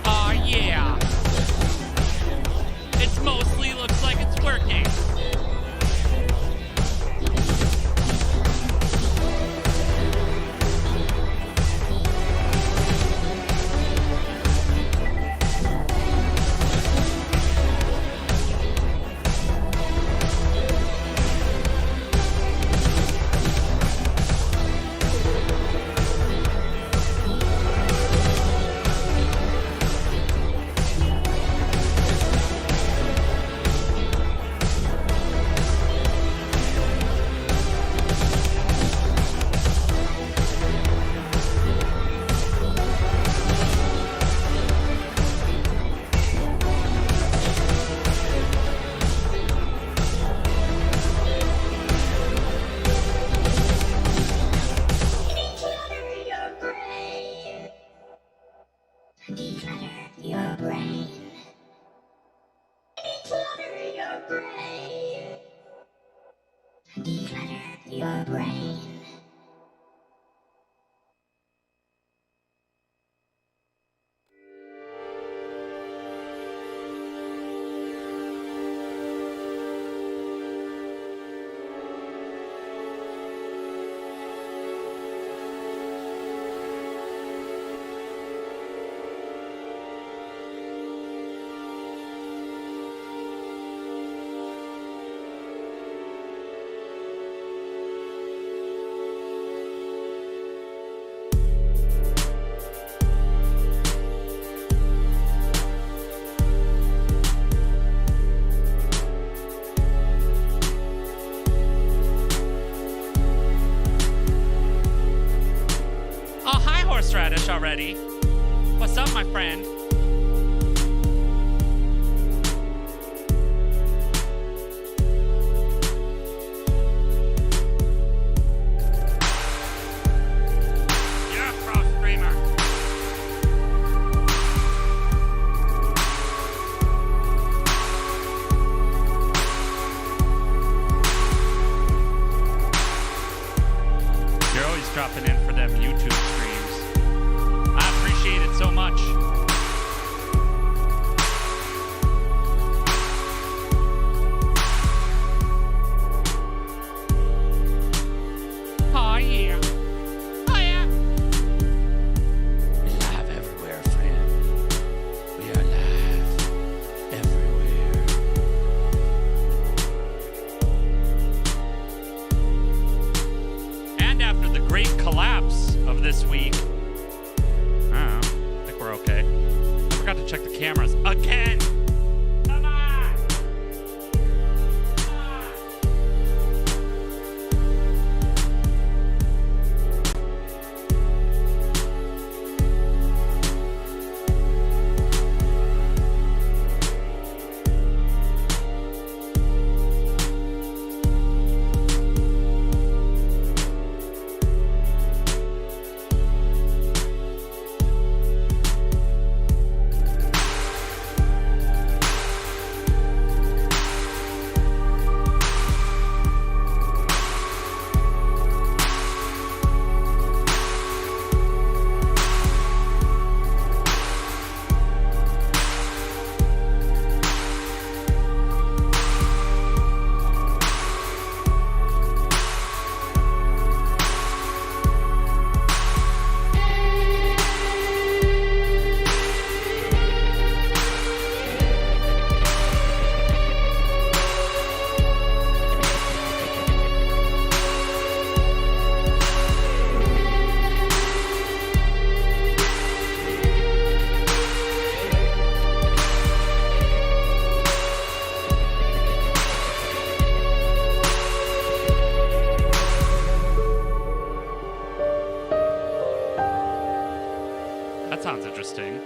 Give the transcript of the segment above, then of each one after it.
Aw, yeah. It mostly looks like it's working. Horseradish already. What's up, my friend? Yeah, pro streamer. You're always dropping in for them YouTube streams. Appreciate it so much. Oh yeah. Oh yeah. We're live everywhere, friend. We are live everywhere. And after the great collapse of this week, I think we're okay. I forgot to check the cameras again. Come on. Come on. That sounds interesting.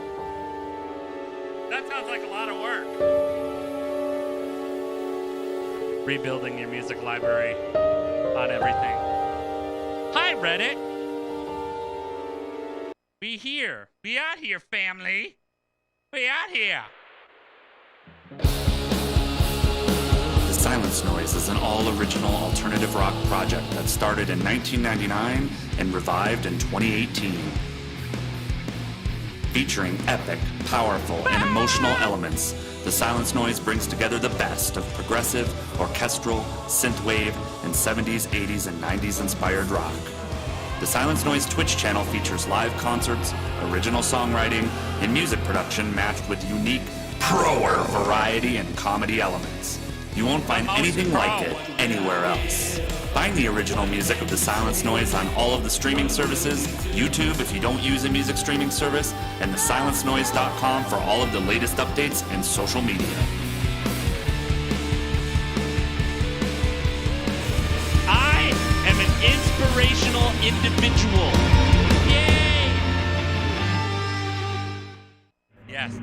That sounds like a lot of work. Rebuilding your music library. on everything. Hi, Reddit. We here. We out here, family. We out here. The Silence Noise is an all-original alternative rock project that started in 1999 and revived in 2018. Featuring epic, powerful, and emotional elements, The Silence Noise brings together the best of progressive, orchestral, synthwave, and 70s, 80s, and 90s inspired rock. The Silence Noise Twitch channel features live concerts, original songwriting, and music production matched with unique, pro variety and comedy elements. You won't find anything like it anywhere else. Find the original music of The Silence Noise on all of the streaming services, YouTube if you don't use a music streaming service, and thesilencenoise.com for all of the latest updates and social media. I am an inspirational individual. Yay! Yes.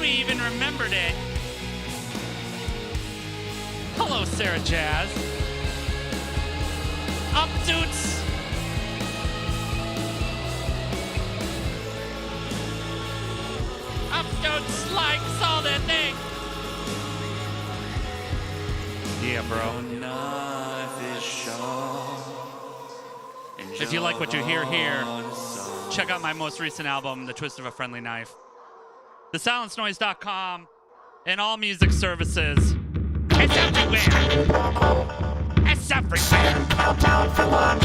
We even remembered it. Hello, Sarah Jazz. Up, dudes. Up, dudes likes all that thing. Yeah, bro. If you like what you hear here, check out my most recent album, The Twist of a Friendly Knife. Thesilencenoise.com and all music services. It's everywhere. It's everywhere. Countdown for lunch.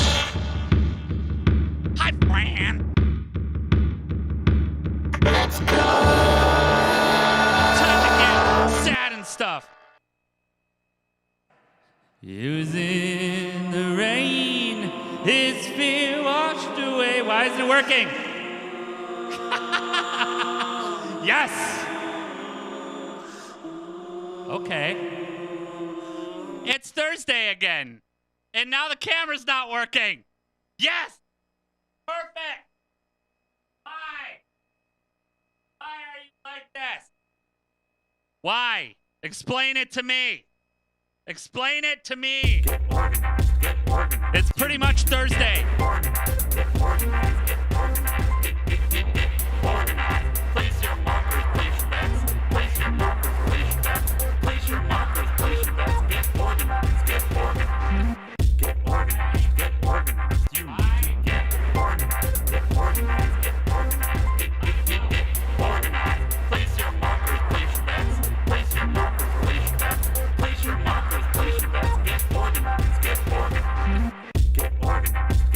Hi, Fran. Let's go. Time to get sad and stuff. Using the rain, his fear washed away. Why isn't it working? Yes! Okay. It's Thursday again. And now the camera's not working. Yes! Perfect! Why? Why are you like this? Why? Explain it to me. Explain it to me. Get organized. Get organized. It's pretty much Thursday. Get organized. Get organized. Get organized. Get organized. Place your markers, place your bets. Place your markers, place your bets. Place your markers, place your bets. Get organized, get organized. Get organized, get organized. You need to get organized, get organized, get organized. Get organized. Place your markers, place your bets. Place your markers, place your bets. Place your markers, place your bets. Get organized, get organized. Get organized.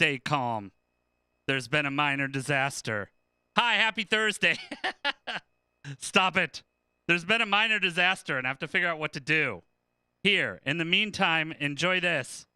Stay calm. There's been a minor disaster. Hi, happy Thursday. Stop it. There's been a minor disaster and I have to figure out what to do. Here, in the meantime, enjoy this.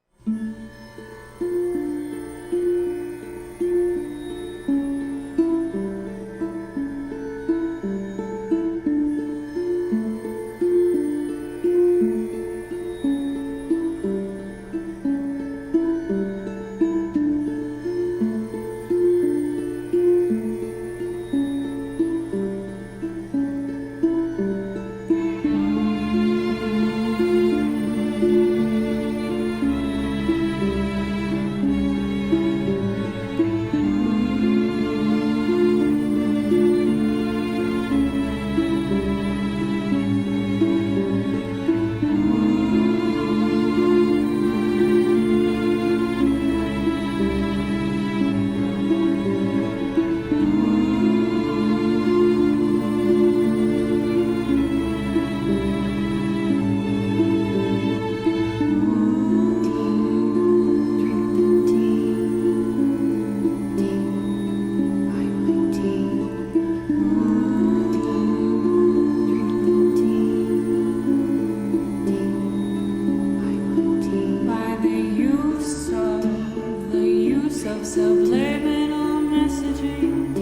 Subliminal messaging.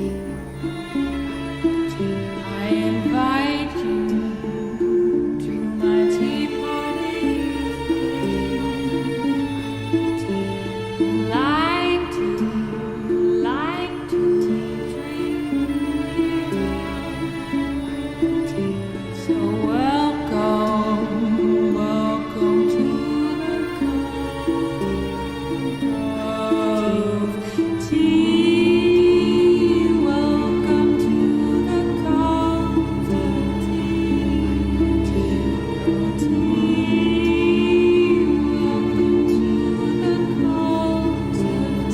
I invite you to my tea party. Like to drink it. So welcome to the cult of tea. Welcome to the cult of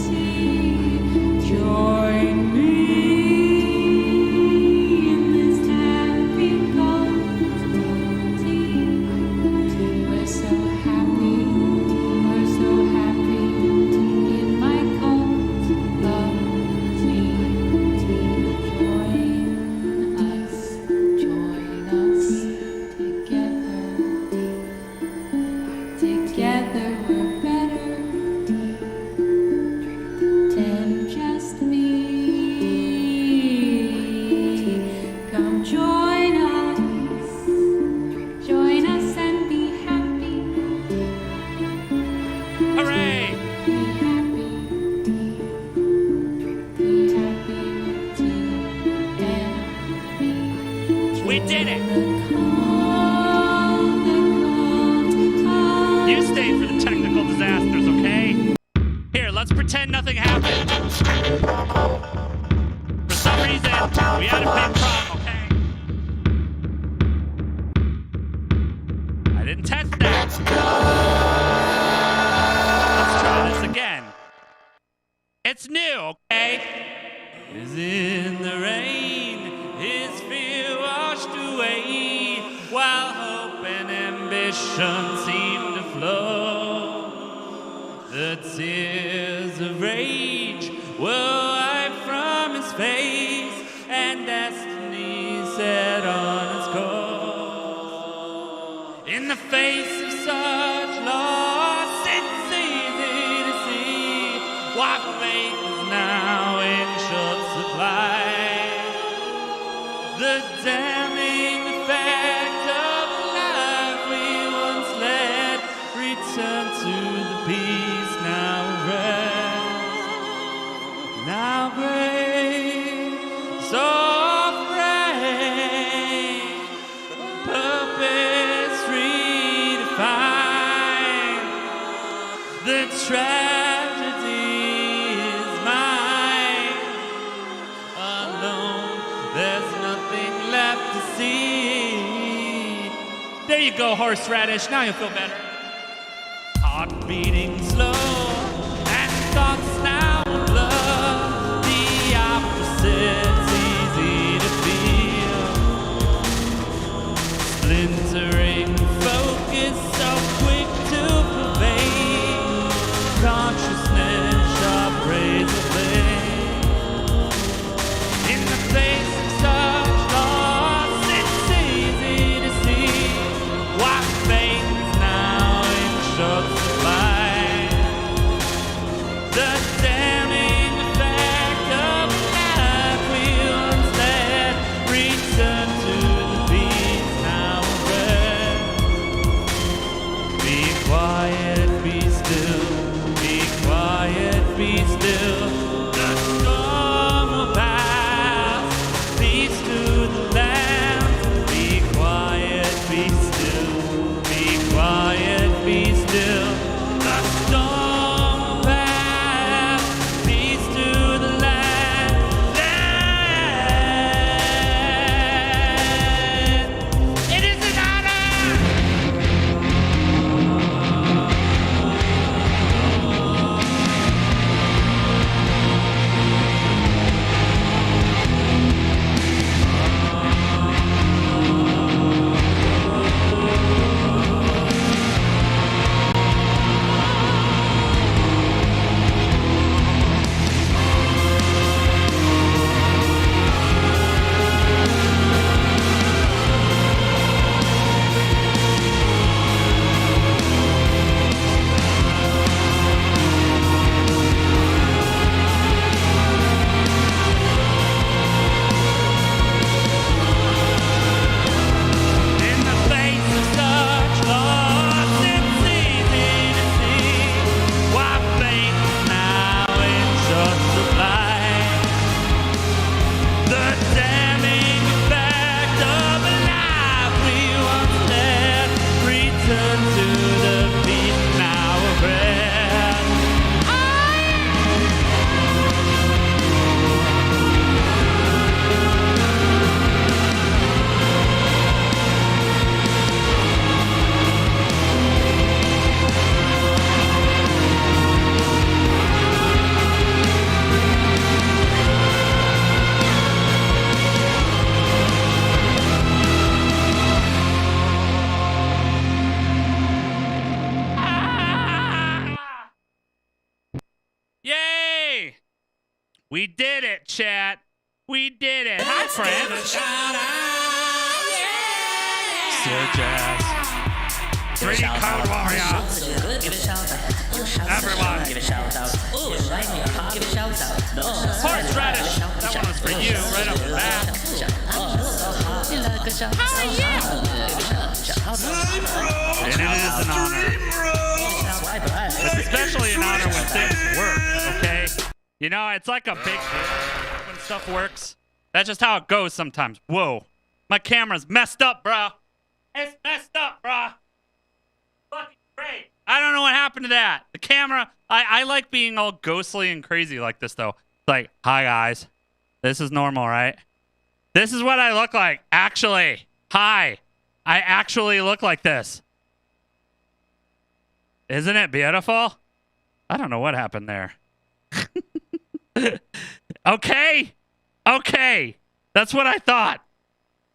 tea. Join me in this happy cult of tea. We're so happy in my cult of tea. Join us together we're better than just me. Come join us and be happy. Hooray! Be happy with tea and me. We did it! The cult You stay for the technical disasters, okay? Here, let's pretend nothing happened. For some reason, we had a big problem, okay? I didn't test that. Let's try this again. It's new, okay? Is in the rain, his fear washed away, while hope and ambition seem to flow. The tears of rage were wiped from his face, and destiny set on its course. In the face of such loss, it's easy to see why faith is now in short supply. The damning effect of the life we once led return to the peace now rest. Now grace, soft rain, purpose redefined. The tragedy is mine. Alone, there's nothing left to see. There you go, horseradish. Now you'll feel better. Heart beating slow, and thoughts now blur. The opposite's easy to feel. Splintering focus, so quick to pervade. Consciousness sharp We did it, chat. We did it. Hi, friends. Sir Jazz. 3D Code Warrior. Everyone. Horseradish. That one was for you, right off the bat. How are you? And it is an honor. It's especially an honor when things work, okay? You know, it's like a big deal when stuff works. That's just how it goes sometimes. Whoa. My camera's messed up, bro. It's messed up, bro. Fucking great. I don't know what happened to that. The camera, I like being all ghostly and crazy like this, though. It's like, hi, guys. This is normal, right? This is what I look like, actually. Hi. I actually look like this. Isn't it beautiful? I don't know what happened there. Okay. Okay. That's what I thought.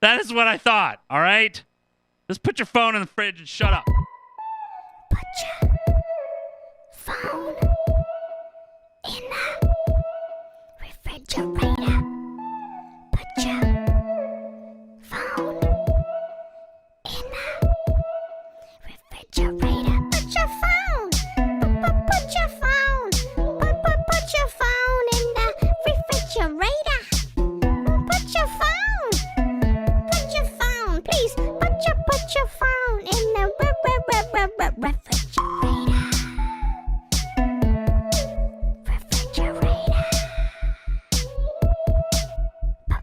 That is what I thought. All right? Just put your phone in the fridge and shut up. Put your phone in the refrigerator. Put your phone in the refrigerator. Put your phone. Put your phone. Put your phone in the refrigerator. Put your phone. Put your phone, please. Put your phone in the refrigerator. Refrigerator.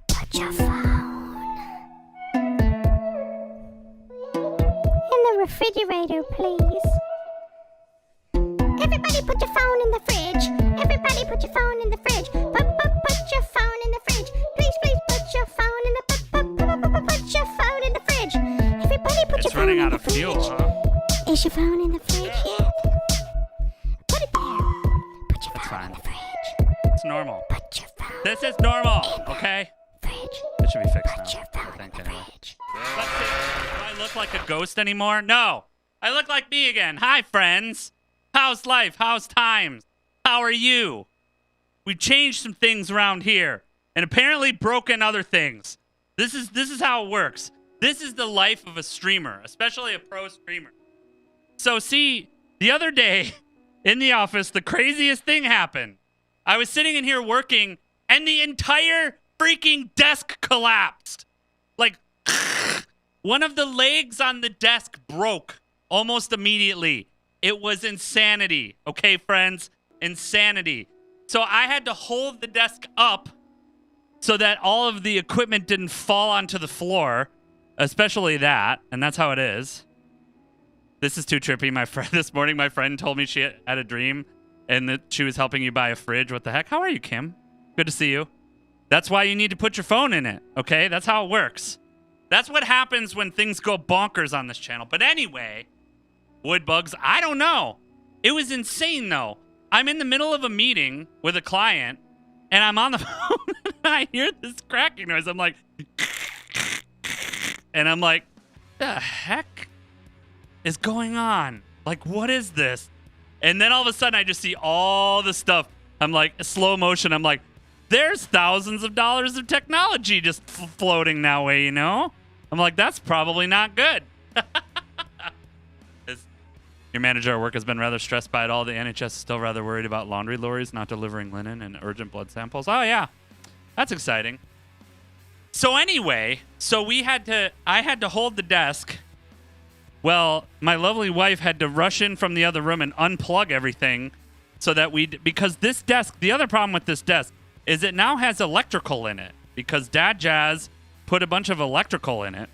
Put your phone in the refrigerator, please. Everybody put your phone in the fridge. Everybody put your phone in the fridge. Put your phone in the fridge. Please put your phone in the put your phone in the fridge. Everybody put your It's phone running in out the of fridge. fuel, huh? Is your phone in the fridge yet? Put it there. Put your That's phone fine. in the fridge. It's normal. Put your phone This is normal, okay? fridge. It should be fixed Put your now, phone I think, in the anyway. fridge. Let's see. Do I look like a ghost anymore? No. I look like me again. Hi, friends. How's life? How's times? How are you? We've changed some things around here and apparently broken other things. This is how it works. This is the life of a streamer, especially a pro streamer. So see, the other day in the office, the craziest thing happened. I was sitting in here working and the entire freaking desk collapsed. Like, one of the legs on the desk broke almost immediately. It was insanity. Okay, friends? Insanity. So I had to hold the desk up so that all of the equipment didn't fall onto the floor, especially that, and that's how it is. This is too trippy. This morning, my friend told me she had a dream and that she was helping you buy a fridge. What the heck? How are you, Kim? Good to see you. That's why you need to put your phone in it, okay? That's how it works. That's what happens when things go bonkers on this channel. But anyway, Woodbugs, I don't know. It was insane, though. I'm in the middle of a meeting with a client, and I'm on the phone, and I hear this cracking noise. I'm like, and I'm like, the heck is going on? Like, what is this? And then all of a sudden, I just see all the stuff. I'm like, slow motion. I'm like, there's thousands of dollars of technology just floating that way, you know? I'm like, that's probably not good. Your manager at work has been rather stressed by it all. The NHS is still rather worried about laundry lorries not delivering linen and urgent blood samples. Oh, yeah. That's exciting. So anyway, I had to hold the desk. Well, my lovely wife had to rush in from the other room and unplug everything so that because this desk, the other problem with this desk is it now has electrical in it because Dad Jazz put a bunch of electrical in it.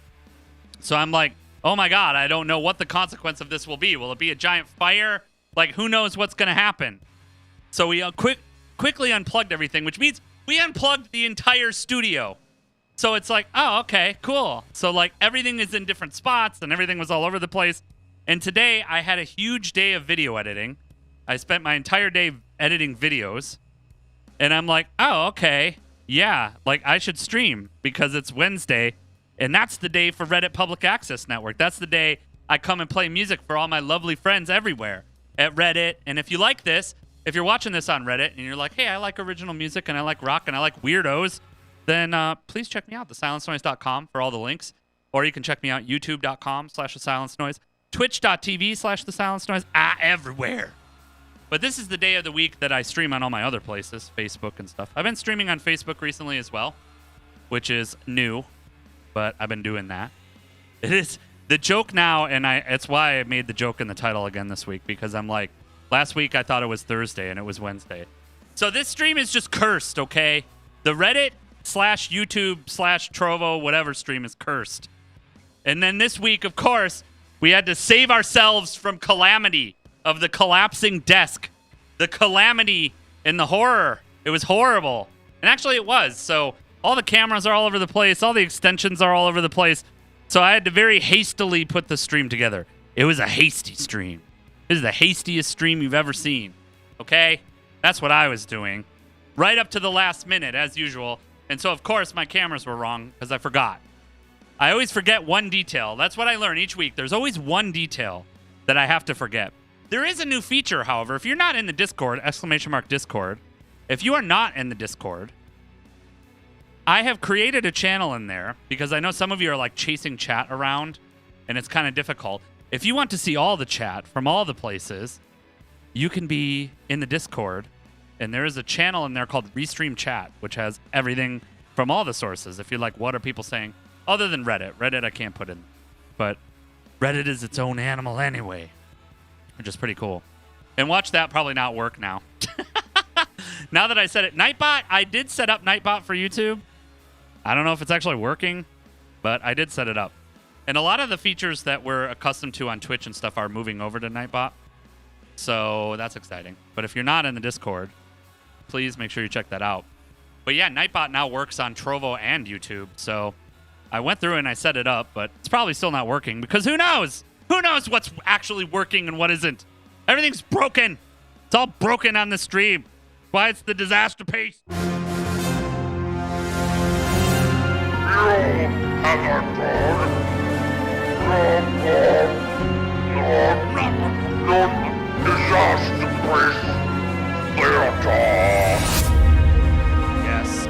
So I'm like, oh my God, I don't know what the consequence of this will be. Will it be a giant fire? Like, who knows what's going to happen? So we quickly unplugged everything, which means we unplugged the entire studio. So it's like, oh, okay, cool. So, like, everything is in different spots and everything was all over the place. And today I had a huge day of video editing. I spent my entire day editing videos. And I'm like, oh, okay. Yeah, like, I should stream because it's Wednesday. And that's the day for Reddit Public Access Network. That's the day I come and play music for all my lovely friends everywhere at Reddit. And if you like this, if you're watching this on Reddit and you're like, hey, I like original music and I like rock and I like weirdos, then please check me out, thesilencenoise.com for all the links. Or you can check me out, youtube.com/thesilencenoise, twitch.tv/thesilencenoise, everywhere. But this is the day of the week that I stream on all my other places, Facebook and stuff. I've been streaming on Facebook recently as well, which is new, but I've been doing that. It is the joke now, and it's why I made the joke in the title again this week, because I'm like, last week I thought it was Thursday and it was Wednesday. So this stream is just cursed, okay? The Reddit/YouTube/Trovo whatever stream is cursed. And then this week, of course, we had to save ourselves from calamity of the collapsing desk. The calamity and the horror. It was horrible. And actually it was. So all the cameras are all over the place. All the extensions are all over the place. So I had to very hastily put the stream together. It was a hasty stream. This is the hastiest stream you've ever seen. Okay? That's what I was doing. Right up to the last minute, as usual. And so, of course, my cameras were wrong because I forgot. I always forget one detail. That's what I learn each week. There's always one detail that I have to forget. There is a new feature, however. If you're not in the Discord, !Discord, if you are not in the Discord, I have created a channel in there because I know some of you are like chasing chat around and it's kind of difficult. If you want to see all the chat from all the places, you can be in the Discord, and there is a channel in there called Restream Chat, which has everything from all the sources. If you're like, what are people saying? Other than Reddit. Reddit I can't put in. But Reddit is its own animal anyway, which is pretty cool. And watch that probably not work now. Now that I said it. Nightbot, I did set up Nightbot for YouTube. I don't know if it's actually working, but I did set it up. And a lot of the features that we're accustomed to on Twitch and stuff are moving over to Nightbot. So that's exciting. But if you're not in the Discord, please make sure you check that out. But yeah, Nightbot now works on Trovo and YouTube. So I went through and I set it up, but it's probably still not working because who knows? Who knows what's actually working and what isn't? Everything's broken. It's all broken on the stream. Why it's the disaster piece. Yes.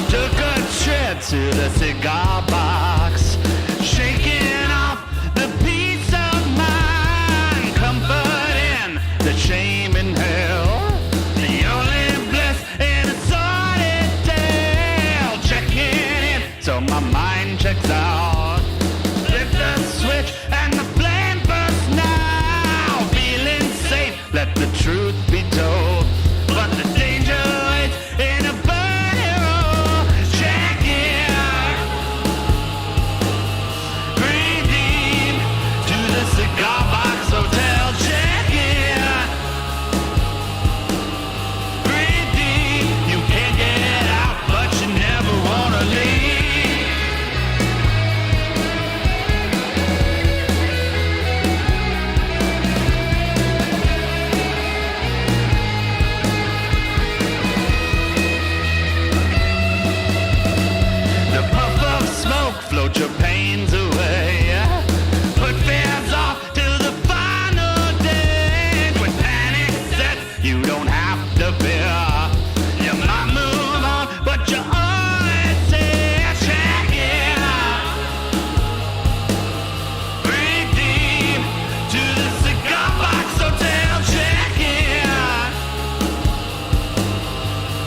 Took a trip to the cigar box, shaking off the peace of mind, comfort in the shame and hell, the only bliss in a sordid tale. Checking in so my mind checks out. Flip the switch and the flame bursts now. Feeling safe, let the truth be told, but the danger is in a burning road. Check in, breathe deep to the cigar box hotel. Check in, breathe deep. You can't get out, but you never wanna leave. The puff of smoke float your pains away. Put fears off till the final day. When panic sets, you don't have to fear. You might move on, but you always say, check in. Breathe deep to the cigar box hotel. Check in.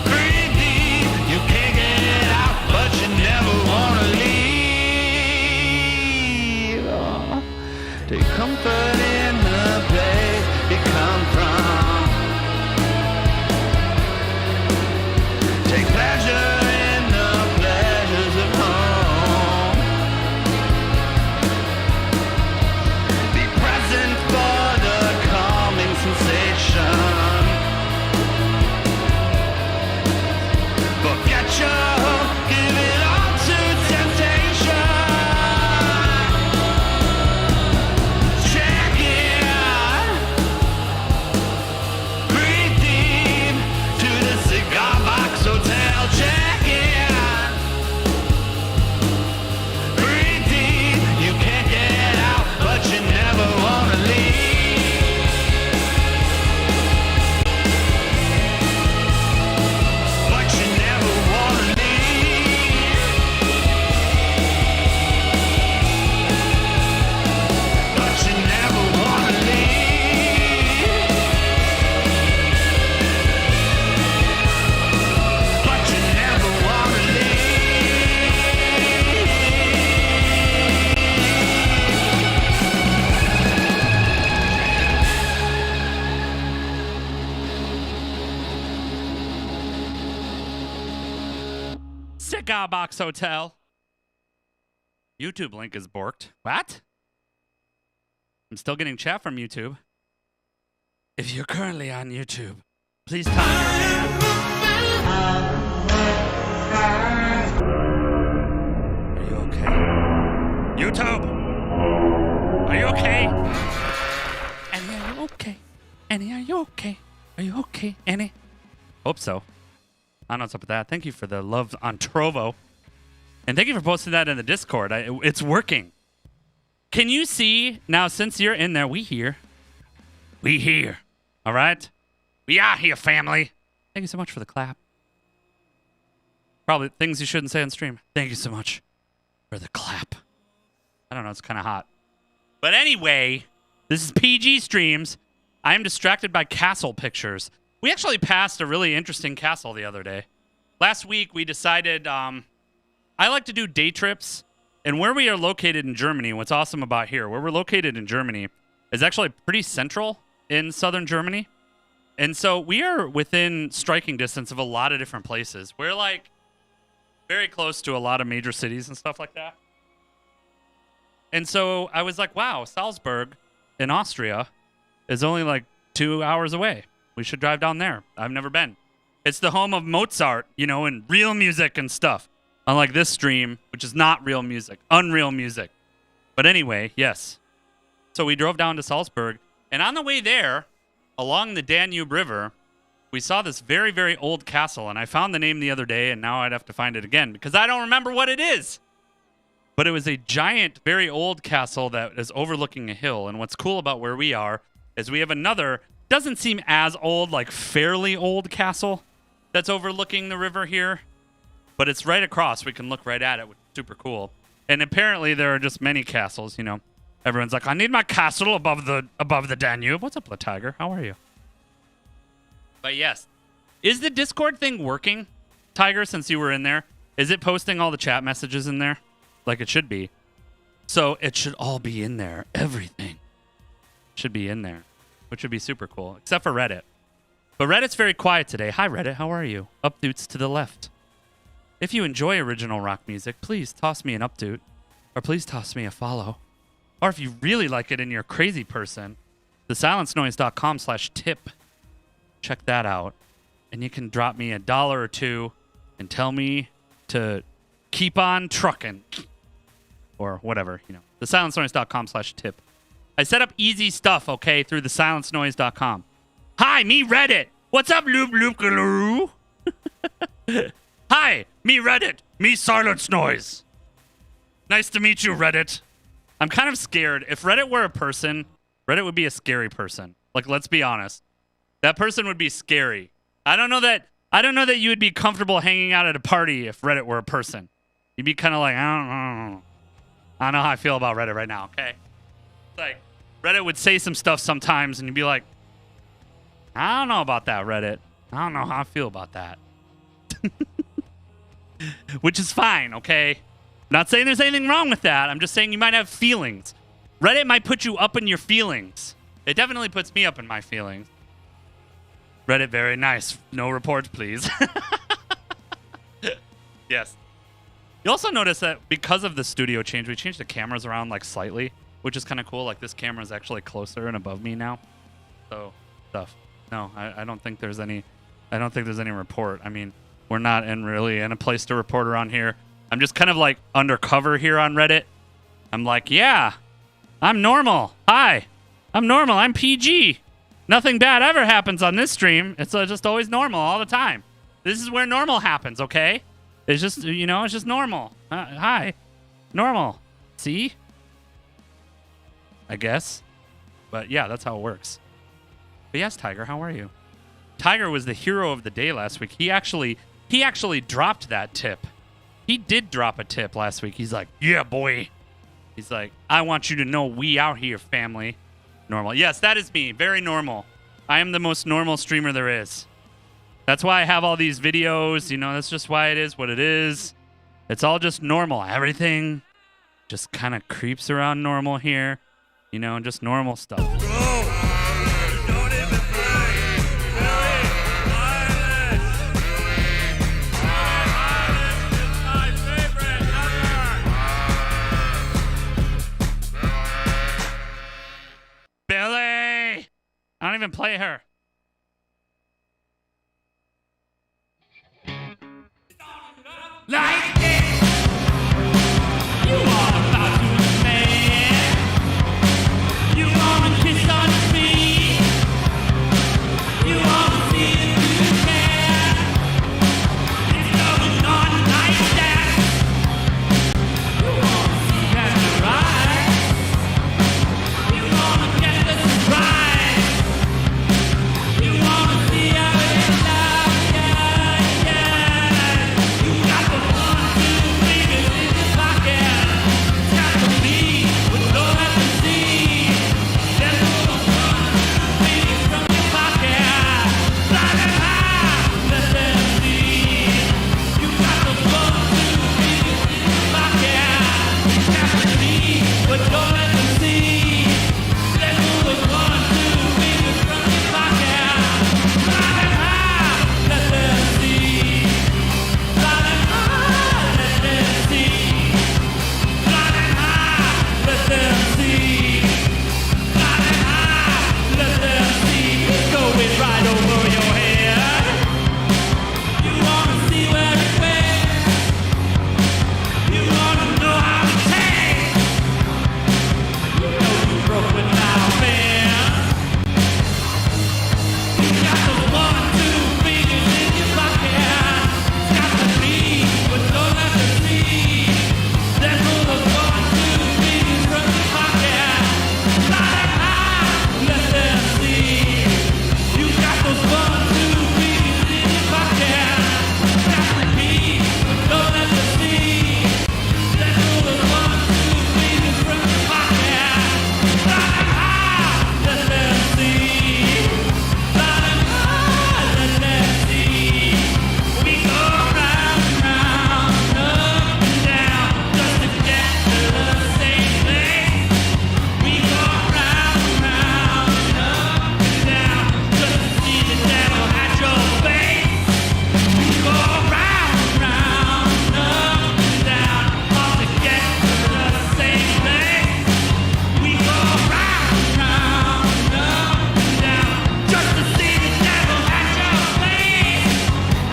Breathe deep. You can't get out, but you never wanna leave. Cigar Box Hotel. YouTube link is borked. What? I'm still getting chat from YouTube. If you're currently on YouTube, please tell me your name. Are you okay? YouTube! Are you okay? Annie, are you okay? Annie, are you okay? Are you okay, Annie? Hope so. I don't know what's up with that. Thank you for the love on Trovo. And thank you for posting that in the Discord. It's working. Can you see now, since you're in there, we here. We here. All right? We are here, family. Thank you so much for the clap. Probably things you shouldn't say on stream. Thank you so much for the clap. I don't know. It's kind of hot. But anyway, this is PG Streams. I am distracted by castle pictures. We actually passed a really interesting castle the other day. Last week, we decided I like to do day trips. And where we are located in Germany, what's awesome about here, where we're located in Germany, is actually pretty central in southern Germany. And so we are within striking distance of a lot of different places. We're like very close to a lot of major cities and stuff like that. And so I was like, wow, Salzburg in Austria is only like 2 hours away. We should drive down there. I've never been. It's the home of Mozart, you know, and real music and stuff. Unlike this stream, which is not real music, unreal music. But anyway, yes. So we drove down to Salzburg, and on the way there, along the Danube River, we saw this very, very old castle, and I found the name the other day, and now I'd have to find it again, because I don't remember what it is. But it was a giant, very old castle that is overlooking a hill, and what's cool about where we are is we have another, doesn't seem as old, like fairly old castle that's overlooking the river here. But it's right across. We can look right at it, which is super cool. And apparently there are just many castles, you know. Everyone's like, I need my castle above the Danube. What's up, La Tiger? How are you? But yes. Is the Discord thing working, Tiger, since you were in there? Is it posting all the chat messages in there? Like it should be. So it should all be in there. Everything should be in there, which would be super cool, except for Reddit. But Reddit's very quiet today. Hi, Reddit. How are you? Updates to the left. If you enjoy original rock music, please toss me an update, or please toss me a follow. Or if you really like it and you're a crazy person, thesilencenoise.com/tip. Check that out. And you can drop me $1 or $2 and tell me to keep on trucking. Or whatever, you know. Thesilencenoise.com/tip. I set up easy stuff, okay, through thesilencenoise.com. Hi, me Reddit. What's up, Loop Loop Galoo? Hi, me Reddit. Me Silence Noise. Nice to meet you, Reddit. I'm kind of scared. If Reddit were a person, Reddit would be a scary person. Like, let's be honest. That person would be scary. I don't know that you would be comfortable hanging out at a party if Reddit were a person. You'd be kind of like, I don't know how I feel about Reddit right now, okay? It's like, Reddit would say some stuff sometimes, and you'd be like, I don't know about that, Reddit. I don't know how I feel about that. Which is fine, okay? Not saying there's anything wrong with that. I'm just saying you might have feelings. Reddit might put you up in your feelings. It definitely puts me up in my feelings. Reddit, very nice. No reports, please. Yes. You also notice that because of the studio change, we changed the cameras around like slightly, which is kind of cool. Like this camera is actually closer and above me now. So, stuff. No, I don't think there's any. I don't think there's any report. I mean, we're not really in a place to report around here. I'm just kind of like undercover here on Reddit. I'm like, yeah, I'm normal. Hi, I'm normal. I'm PG. Nothing bad ever happens on this stream. It's just always normal all the time. This is where normal happens, okay? It's just, you know, it's just normal. Hi, normal. See? I guess. But yeah, that's how it works. But yes, Tiger, how are you? Tiger was the hero of the day last week. He actually dropped that tip. He did drop a tip last week. He's like, yeah, boy. He's like, I want you to know we out here, family. Normal. Yes, that is me. Very normal. I am the most normal streamer there is. That's why I have all these videos. You know, that's just why it is what it is. It's all just normal. Everything just kind of creeps around normal here. You know, just normal stuff. Don't even play her. Like this. You are about to man. You wanna kiss on his feet. You wanna see it through his hair. It's going on like that. You wanna see past your eyes. You wanna get the surprise. You wanna see how it looks, yeah, yeah. You got the 1, 2 fingers in your pocket. It's got to be with no empathy. There's no 1, 2 fingers from your pocket. Fly them high, let them see. You got the 1, 2 fingers in your pocket. It's got to be with no empathy. There's no 1, 2 fingers from your pocket. Fly them high, let them see. Fly them high, let them see. Fly them high, let them see. Fly them high, let them see. Going right over your head. You wanna see where it went. You wanna know how it tastes. You know you broke without fair. You got those 1, 2 fingers in your pocket. It's got to be with no empathy. There's no 1, 2 fingers from your pocket. Fly them high, let them see. You got those 1, 2 fingers in your pocket. It's got to be with no empathy. There's no 1, 2 fingers from your pocket. Fly them high, let them see. Fly them high, let them see. We go round and round, up and down, just to get to the same place. We go round and round, up and down, just to see the devil at your face. We go round and round, up and down, all to get to the same place. We go round and round, up and down, just to see the devil at your face.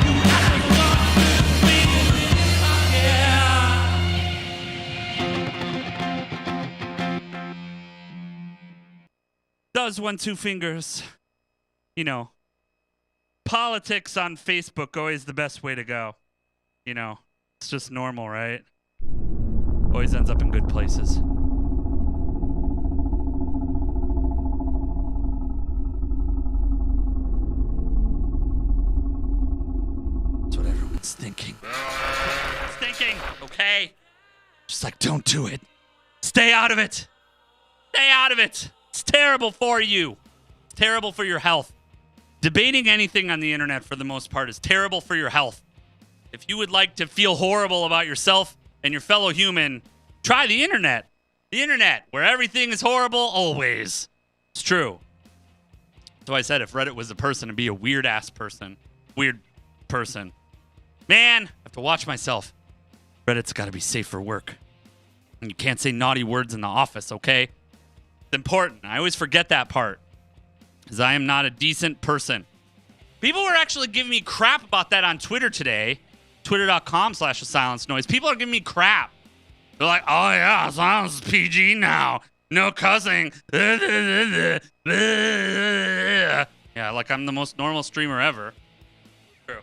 You got the 1, 2 fingers in your pocket. Does 1, 2 fingers. You know, politics on Facebook always the best way to go. You know, it's just normal, right? Always ends up in good places. That's what everyone's thinking. It's thinking, okay? Just like, don't do it. Stay out of it. Stay out of it. It's terrible for you. It's terrible for your health. Debating anything on the internet for the most part is terrible for your health. If you would like to feel horrible about yourself and your fellow human, try the internet. The internet, where everything is horrible always. It's true. So I said if Reddit was a person, it'd be a weird-ass person. Weird person. Man, I have to watch myself. Reddit's got to be safe for work. And you can't say naughty words in the office, okay? It's important. I always forget that part. Because I am not a decent person. People were actually giving me crap about that on Twitter today. Twitter.com/silencenoise. People are giving me crap. They're like, oh yeah, silence is PG now. No cussing. Yeah, like I'm the most normal streamer ever. True.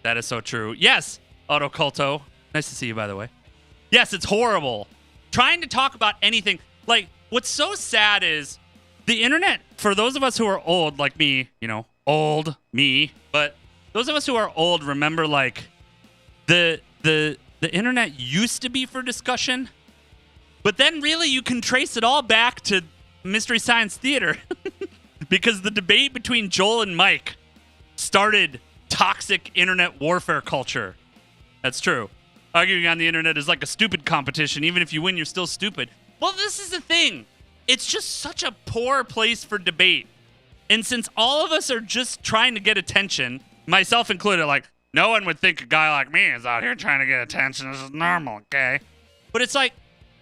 That is so true. Yes, Autoculto. Nice to see you, by the way. Yes, it's horrible. Trying to talk about anything. Like, what's so sad is the internet, for those of us who are old, like me, you know, old me, but those of us who are old remember, like, the internet used to be for discussion, but then really you can trace it all back to Mystery Science Theater because the debate between Joel and Mike started toxic internet warfare culture. That's true. Arguing on the internet is like a stupid competition. Even if you win, you're still stupid. Well, this is the thing. It's just such a poor place for debate. And since all of us are just trying to get attention, myself included, like, no one would think a guy like me is out here trying to get attention. This is normal, okay? But it's like,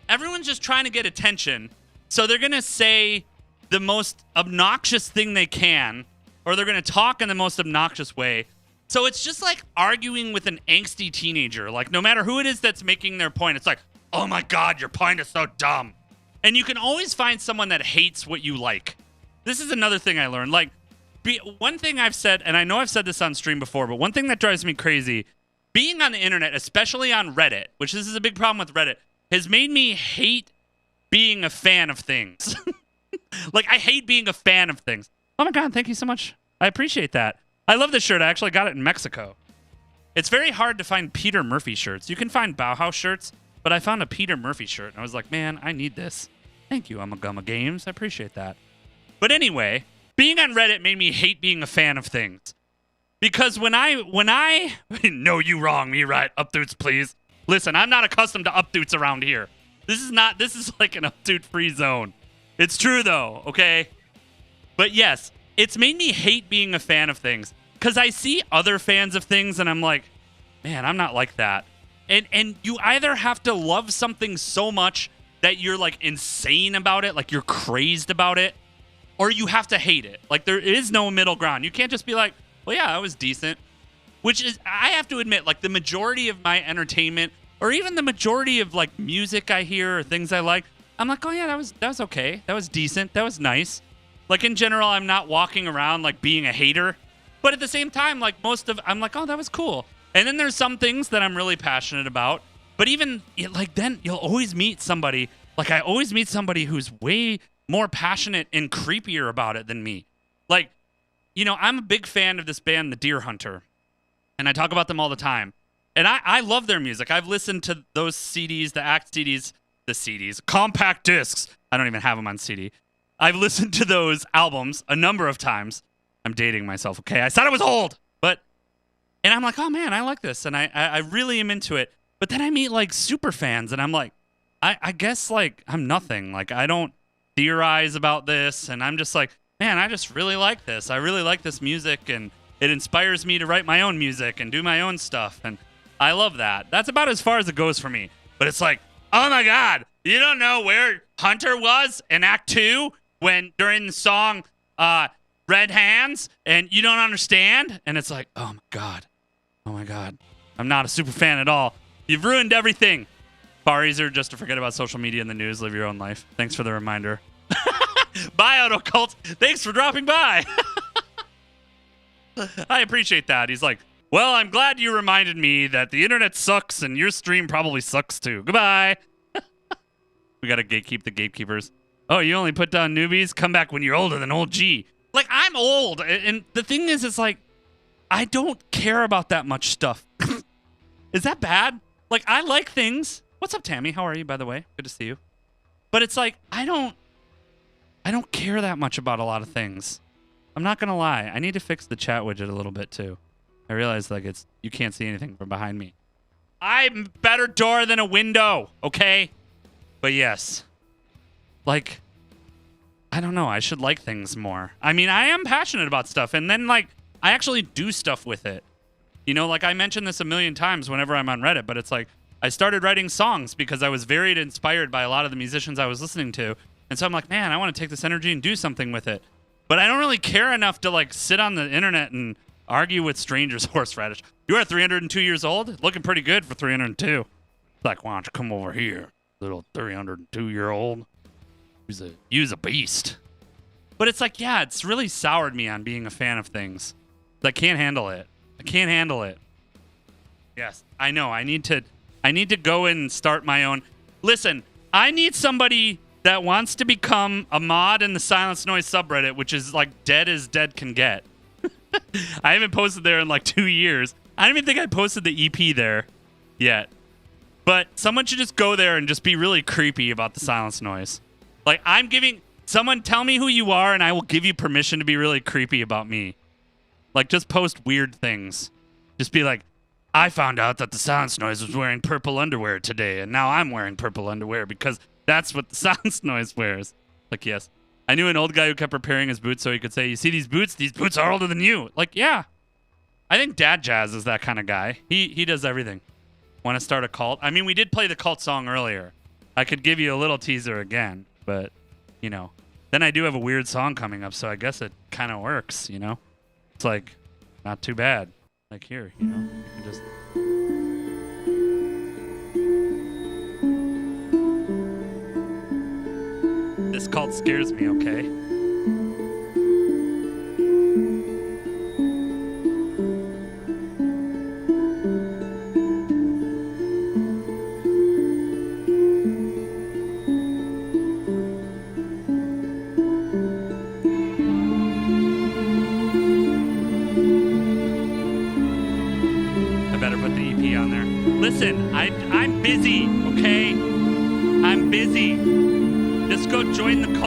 everyone's just trying to get attention. So they're going to say the most obnoxious thing they can, or they're going to talk in the most obnoxious way. So it's just like arguing with an angsty teenager. Like, no matter who it is that's making their point, it's like, oh my God, your point is so dumb. And you can always find someone that hates what you like. This is another thing I learned. Like, one thing I've said, and I know I've said this on stream before, but one thing that drives me crazy, being on the internet, especially on Reddit, which this is a big problem with Reddit, has made me hate being a fan of things. Like, I hate being a fan of things. Oh my God, thank you so much. I appreciate that. I love this shirt. I actually got it in Mexico. It's very hard to find Peter Murphy shirts. You can find Bauhaus shirts, but I found a Peter Murphy shirt, and I was like, man, I need this. Thank you, Amagama Games. I appreciate that. But anyway, being on Reddit made me hate being a fan of things. Because when I no, you wrong me, right? Updoots, please. Listen, I'm not accustomed to updoots around here. This is like an updoot-free zone. It's true, though, okay? But yes, it's made me hate being a fan of things. Because I see other fans of things, and I'm like, man, I'm not like that. And you either have to love something so much that you're, like, insane about it, like you're crazed about it, or you have to hate it. Like, there is no middle ground. You can't just be like, well, yeah, that was decent. Which is, I have to admit, like, the majority of my entertainment, or even the majority of, like, music I hear or things I like, I'm like, oh, yeah, that was okay. That was decent. That was nice. Like, in general, I'm not walking around, like, being a hater. But at the same time, like, I'm like, oh, that was cool. And then there's some things that I'm really passionate about. But even, like, then you'll always meet somebody, like, I always meet somebody who's way more passionate and creepier about it than me. Like, you know, I'm a big fan of this band, The Deer Hunter. And I talk about them all the time. And I love their music. I've listened to those CDs, the ACT CDs, compact discs. I don't even have them on CD. I've listened to those albums a number of times. I'm dating myself, okay? I said I was old, and I'm like, oh man, I like this, and I really am into it. But then I meet like super fans, and I'm like, I guess like I'm nothing. Like I don't theorize about this, and I'm just like, man, I just really like this. I really like this music, and it inspires me to write my own music and do my own stuff, and I love that. That's about as far as it goes for me. But it's like, oh my God, you don't know where Hunter was in Act 2 when during the song Red Hands, and you don't understand? And it's like, oh my God. I'm not a super fan at all. You've ruined everything. Far easier just to forget about social media and the news, live your own life. Thanks for the reminder. Bye, Autocult. Thanks for dropping by. I appreciate that. He's like, well, I'm glad you reminded me that the internet sucks and your stream probably sucks too. Goodbye. We got to gatekeep the gatekeepers. Oh, you only put down newbies? Come back when you're older than old G. Like, I'm old. And the thing is, it's like, I don't care about that much stuff. Is that bad? Like, I like things. What's up, Tammy? How are you, by the way? Good to see you. But it's like, I don't care that much about a lot of things. I'm not going to lie. I need to fix the chat widget a little bit, too. I realize, like, you can't see anything from behind me. I'm better door than a window, okay? But yes. Like, I don't know. I should like things more. I mean, I am passionate about stuff. And then, like, I actually do stuff with it. You know, like, I mentioned this a million times whenever I'm on Reddit. But it's like, I started writing songs because I was very inspired by a lot of the musicians I was listening to. And so I'm like, man, I want to take this energy and do something with it. But I don't really care enough to, like, sit on the internet and argue with strangers. Horseradish. You are 302 years old? Looking pretty good for 302. It's like, why don't you come over here, little 302-year-old? Use a beast. But it's like, yeah, it's really soured me on being a fan of things. I can't handle it. I can't handle it. Yes, I know. I need to go and start my own. Listen, I need somebody that wants to become a mod in the Silence Noise subreddit, which is like dead as dead can get. I haven't posted there in like 2 years. I don't even think I posted the EP there yet. But someone should just go there and just be really creepy about the Silence Noise. Like, someone tell me who you are and I will give you permission to be really creepy about me. Like, just post weird things. Just be like, I found out that the Silence Noise was wearing purple underwear today, and now I'm wearing purple underwear because that's what the Silence Noise wears. Like, yes. I knew an old guy who kept repairing his boots so he could say, you see these boots? These boots are older than you. Like, yeah. I think Dad Jazz is that kind of guy. He does everything. Want to start a cult? I mean, we did play the cult song earlier. I could give you a little teaser again, but, you know. Then I do have a weird song coming up, so I guess it kind of works, you know? It's like, not too bad. Like here, you know? You can just... This cult scares me, okay? I better put the EP on there. Listen, I'm busy, okay? I'm busy. Just go join the cult.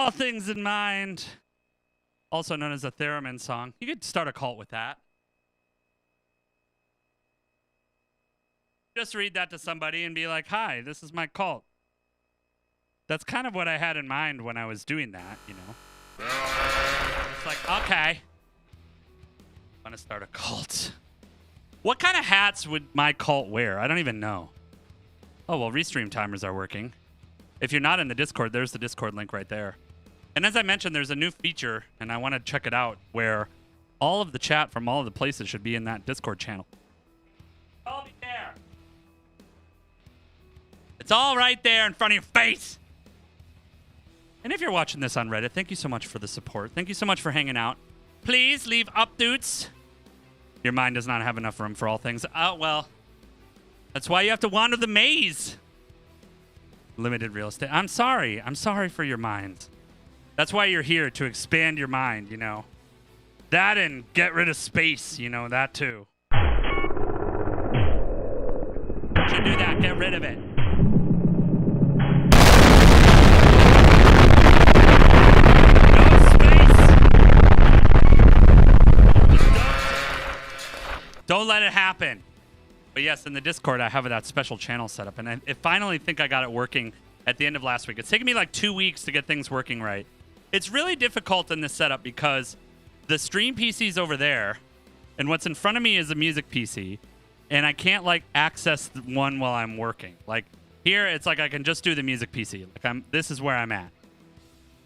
All Things in Mind, also known as a theremin song. You could start a cult with that. Just read that to somebody and be like, hi, this is my cult. That's kind of what I had in mind when I was doing that, you know. It's like, okay. I'm going to start a cult. What kind of hats would my cult wear? I don't even know. Oh, well, restream timers are working. If you're not in the Discord, there's the Discord link right there. And as I mentioned, there's a new feature, and I want to check it out, where all of the chat from all of the places should be in that Discord channel. All be there. It's all right there in front of your face. And if you're watching this on Reddit, thank you so much for the support. Thank you so much for hanging out. Please leave updates. Your mind does not have enough room for all things. Oh, well, that's why you have to wander the maze. Limited real estate. I'm sorry. I'm sorry for your mind. That's why you're here, to expand your mind, you know. That and get rid of space, you know, that too. Should do that. Get rid of it. Don't let it happen. But yes, in the Discord, I have that special channel set up. And I finally think I got it working at the end of last week. It's taken me like 2 weeks to get things working right. It's really difficult in this setup because the stream PC is over there. And what's in front of me is a music PC. And I can't like access one while I'm working. Like here, it's like I can just do the music PC. Like this is where I'm at.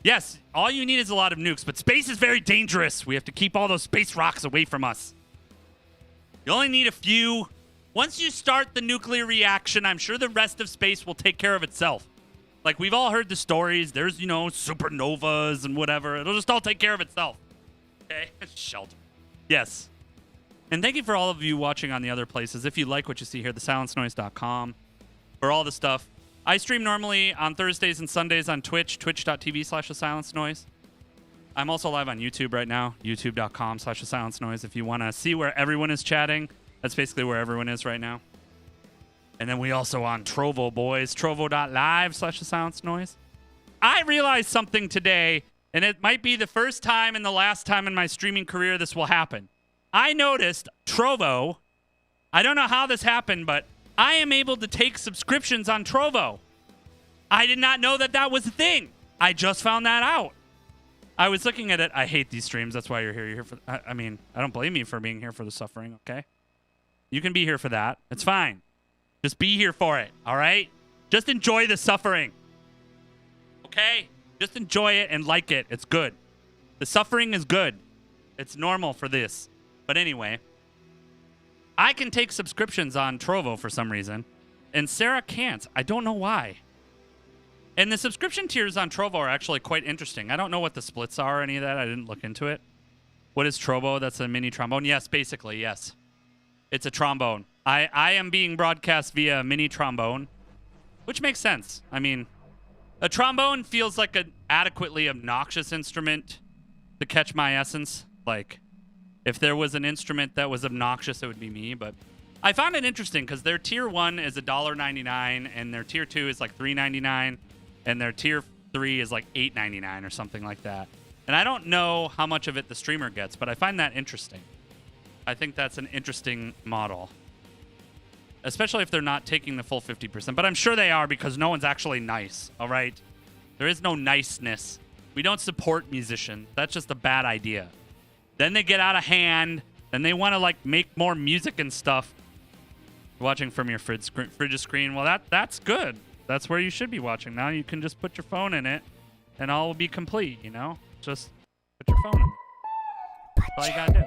Yes, all you need is a lot of nukes. But space is very dangerous. We have to keep all those space rocks away from us. You only need a few. Once you start the nuclear reaction, I'm sure the rest of space will take care of itself. Like, we've all heard the stories. There's, you know, supernovas and whatever. It'll just all take care of itself. Okay? Shelter. Yes. And thank you for all of you watching on the other places. If you like what you see here, thesilencenoise.com for all the stuff. I stream normally on Thursdays and Sundays on Twitch, twitch.tv/thesilencenoise. I'm also live on YouTube right now, youtube.com/thesilencenoise. If you want to see where everyone is chatting, that's basically where everyone is right now. And then we also on Trovo, boys, trovo.live/thesilencenoise. I realized something today, and it might be the first time and the last time in my streaming career this will happen. I noticed Trovo, I don't know how this happened, but I am able to take subscriptions on Trovo. I did not know that that was a thing. I just found that out. I was looking at it. I hate these streams. That's why you're here. You're here for. I mean, I don't blame you for being here for the suffering. Okay, you can be here for that. It's fine. Just be here for it. All right. Just enjoy the suffering. Okay. Just enjoy it and like it. It's good. The suffering is good. It's normal for this. But anyway, I can take subscriptions on Trovo for some reason, and Sarah can't. I don't know why. And the subscription tiers on Trovo are actually quite interesting. I don't know what the splits are or any of that. I didn't look into it. What is Trovo? That's a mini trombone? Yes, basically, yes. It's a trombone. I am being broadcast via a mini trombone, which makes sense. I mean, a trombone feels like an adequately obnoxious instrument to catch my essence. Like, if there was an instrument that was obnoxious, it would be me. But I found it interesting because their tier 1 is $1.99, and their tier 2 is like $3.99. And their tier 3 is like $8.99 or something like that. And I don't know how much of it the streamer gets, but I find that interesting. I think that's an interesting model. Especially if they're not taking the full 50%. But I'm sure they are because no one's actually nice, all right? There is no niceness. We don't support musicians. That's just a bad idea. Then they get out of hand. Then they want to, like, make more music and stuff. Watching from your fridge screen. Well, that's good. That's where you should be watching. Now you can just put your phone in it, and all will be complete, you know? Just put your phone in it. That's all you gotta do.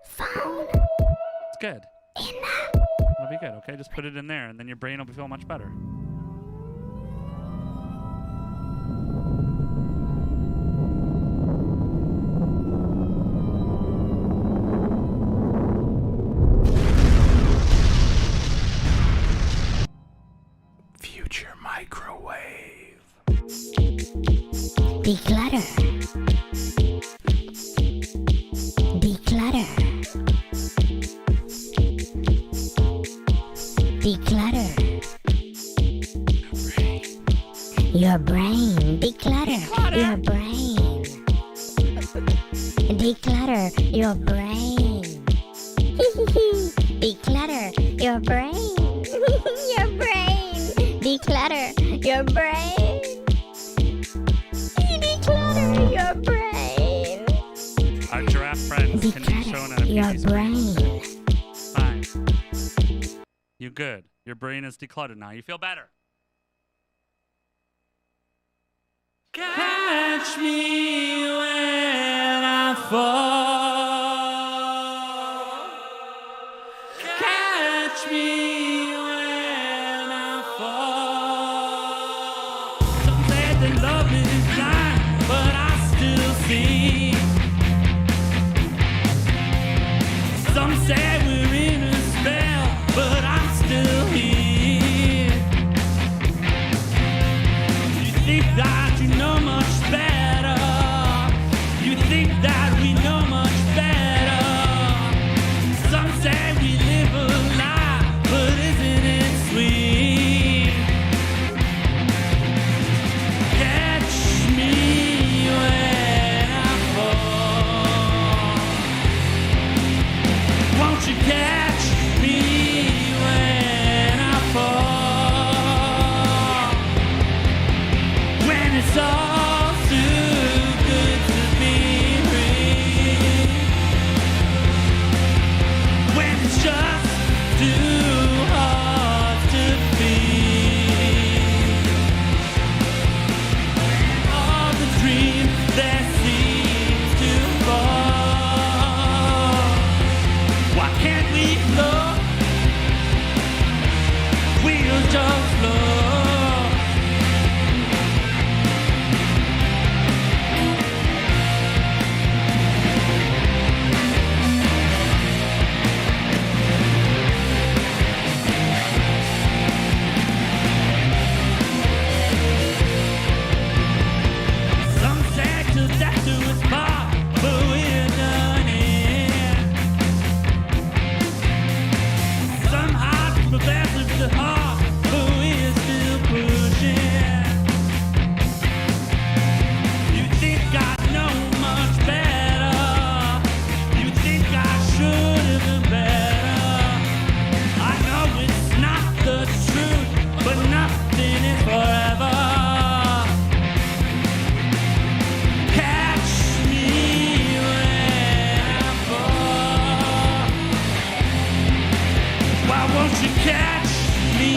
Phone. It's good. It'll be good, okay? Just put it in there, and then your brain will feel much better. Future microwave. Declutter. Declutter. Declutter. your brain. Declutter your brain. Declutter your brain. Declutter your brain. Your brain. Declutter your brain. Declutter your brain. Our giraffe friends can be shown on a Declutter your PC screen. brain. Fine. You good. Your brain is decluttered now. You feel better. Catch me when I fall. Catch me when I fall. Some say that love is blind, but I still see. Some say we're in a spell, but I'm still here. You think that you know much better. You think that we know much better. Some say we live a lie, but isn't it sweet? Catch me when I fall. Won't you catch me when I fall? When it's all too good to be real. When it's just too hard to feel. When all the dreams that seem to fall. Why can't we float? We'll just float. Some say till death do us part, but we're done here. Some hide from the bastards to heart, but we're still pushing. You think I know much better. You think I should have been better. I know it's not the truth, but nothing is forever. Catch me when I fall. Why won't you catch me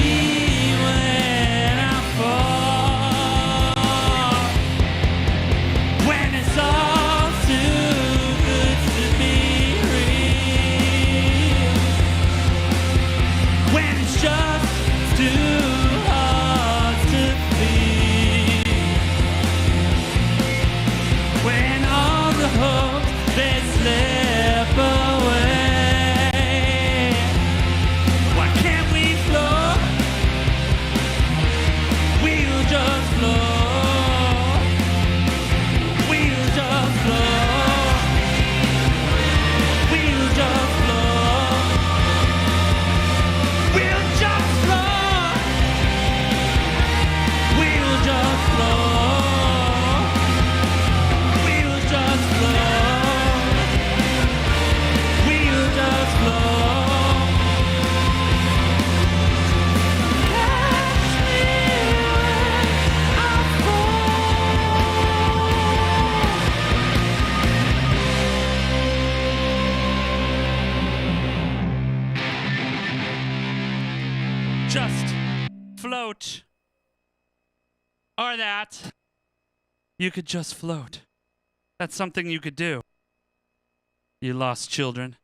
when I fall? When it's all too good to be real. When it's just too hard to feel. When all the hopes they slip away. Why can't we float? We'll just float. We'll just float. We'll just float. We'll just float. We'll just float. We'll just float. We'll just float. Catch me when I fall. Just float. Or that. You could just float. That's something you could do. You lost children.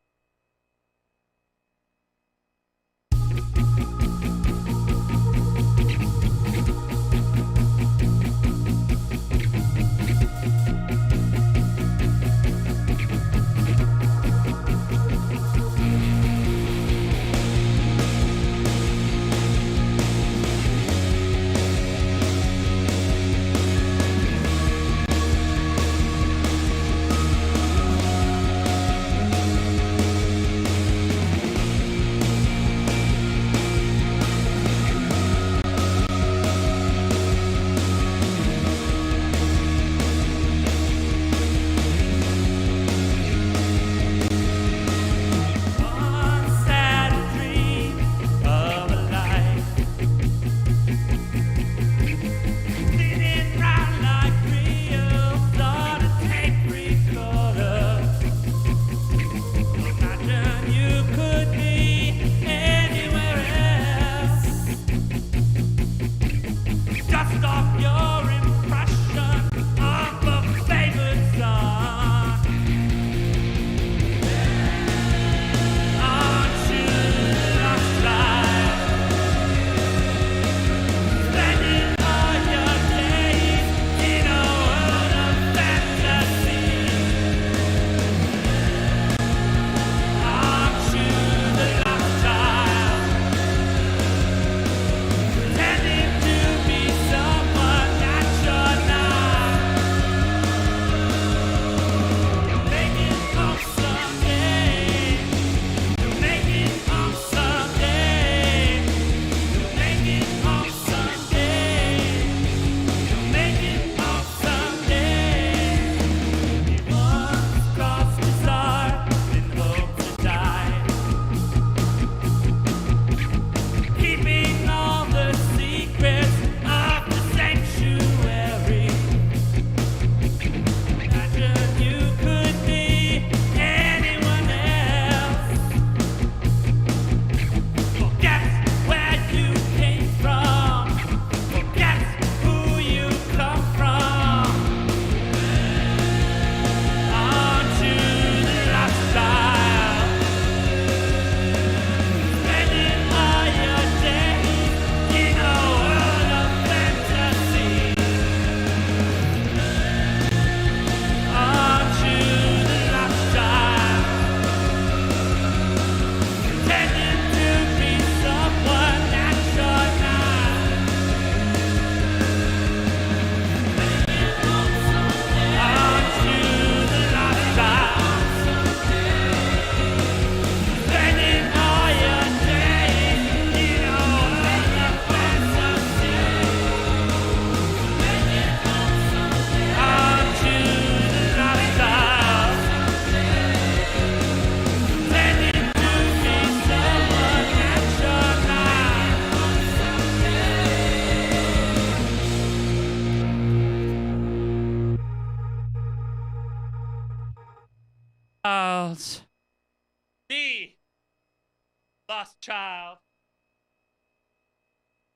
Lost child.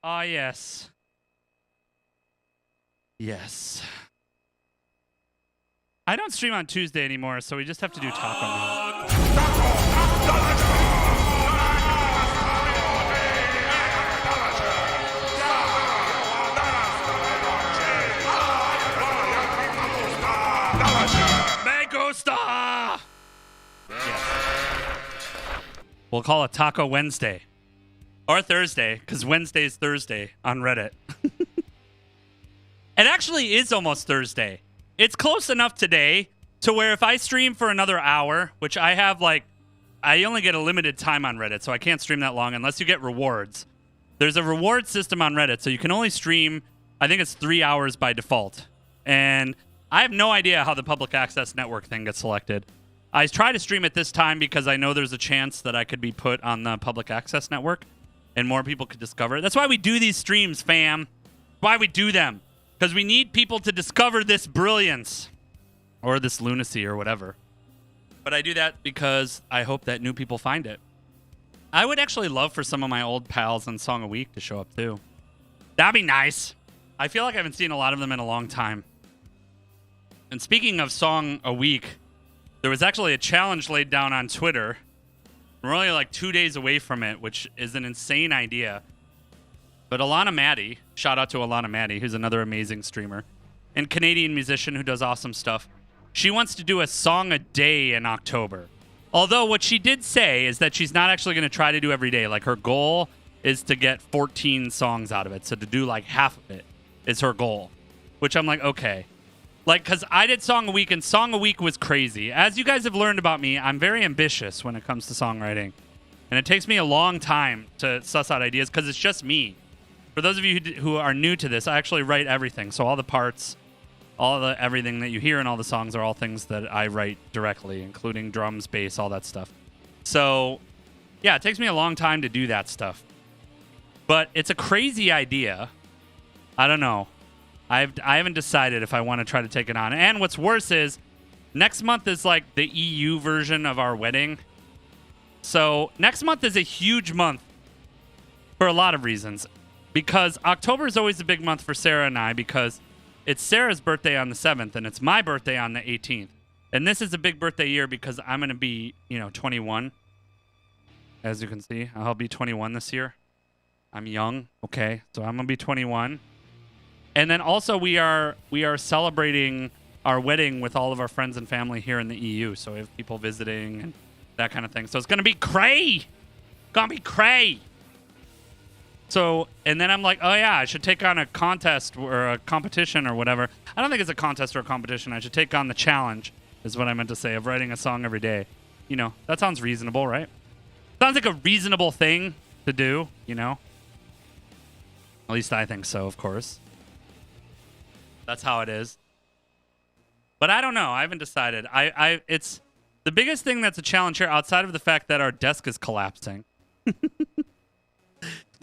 Ah, yes. Yes. I don't stream on Tuesday anymore, so we just have to do Taco now. Me gusta! Yes. We'll call it Taco Wednesday. Or Thursday, because Wednesday is Thursday on Reddit. It actually is almost Thursday. It's close enough today to where if I stream for another hour, which I have I only get a limited time on Reddit, so I can't stream that long unless you get rewards. There's a reward system on Reddit, so you can only stream, I think it's 3 hours by default. And I have no idea how the public access network thing gets selected. I try to stream at this time because I know there's a chance that I could be put on the public access network and more people could discover it. That's why we do these streams, fam. Why we do them. Because we need people to discover this brilliance or this lunacy or whatever. But I do that because I hope that new people find it. I would actually love for some of my old pals on Song a Week to show up too. That'd be nice. I feel like I haven't seen a lot of them in a long time. And speaking of Song a Week, there was actually a challenge laid down on Twitter. We're only like 2 days away from it, which is an insane idea. But Alana Maddie, shout out to Alana Maddie, who's another amazing streamer and Canadian musician who does awesome stuff. She wants to do a song a day in October. Although what she did say is that she's not actually going to try to do every day. Like her goal is to get 14 songs out of it. So to do like half of it is her goal, which I'm like, okay. Like, because I did Song a Week, and Song a Week was crazy. As you guys have learned about me, I'm very ambitious when it comes to songwriting. And it takes me a long time to suss out ideas because it's just me. For those of you who are new to this, I actually write everything. So all the parts, everything that you hear in all the songs are all things that I write directly, including drums, bass, all that stuff. So, yeah, it takes me a long time to do that stuff. But it's a crazy idea. I don't know. I haven't decided if I want to try to take it on. And what's worse is next month is like the EU version of our wedding. So next month is a huge month for a lot of reasons. Because October is always a big month for Sarah and I because it's Sarah's birthday on the 7th and it's my birthday on the 18th. And this is a big birthday year because I'm going to be, 21. As you can see, I'll be 21 this year. I'm young. Okay. So I'm going to be 21. And then also we are celebrating our wedding with all of our friends and family here in the EU. So we have people visiting and that kind of thing. So it's going to be cray. Going to be cray. So, and then I'm like, oh yeah, I should take on a contest or a competition or whatever. I don't think it's a contest or a competition. I should take on the challenge, is what I meant to say, of writing a song every day. That sounds reasonable, right? Sounds like a reasonable thing to do, At least I think so, of course. That's how it is. But I don't know. I haven't decided. It's the biggest thing that's a challenge here outside of the fact that our desk is collapsing.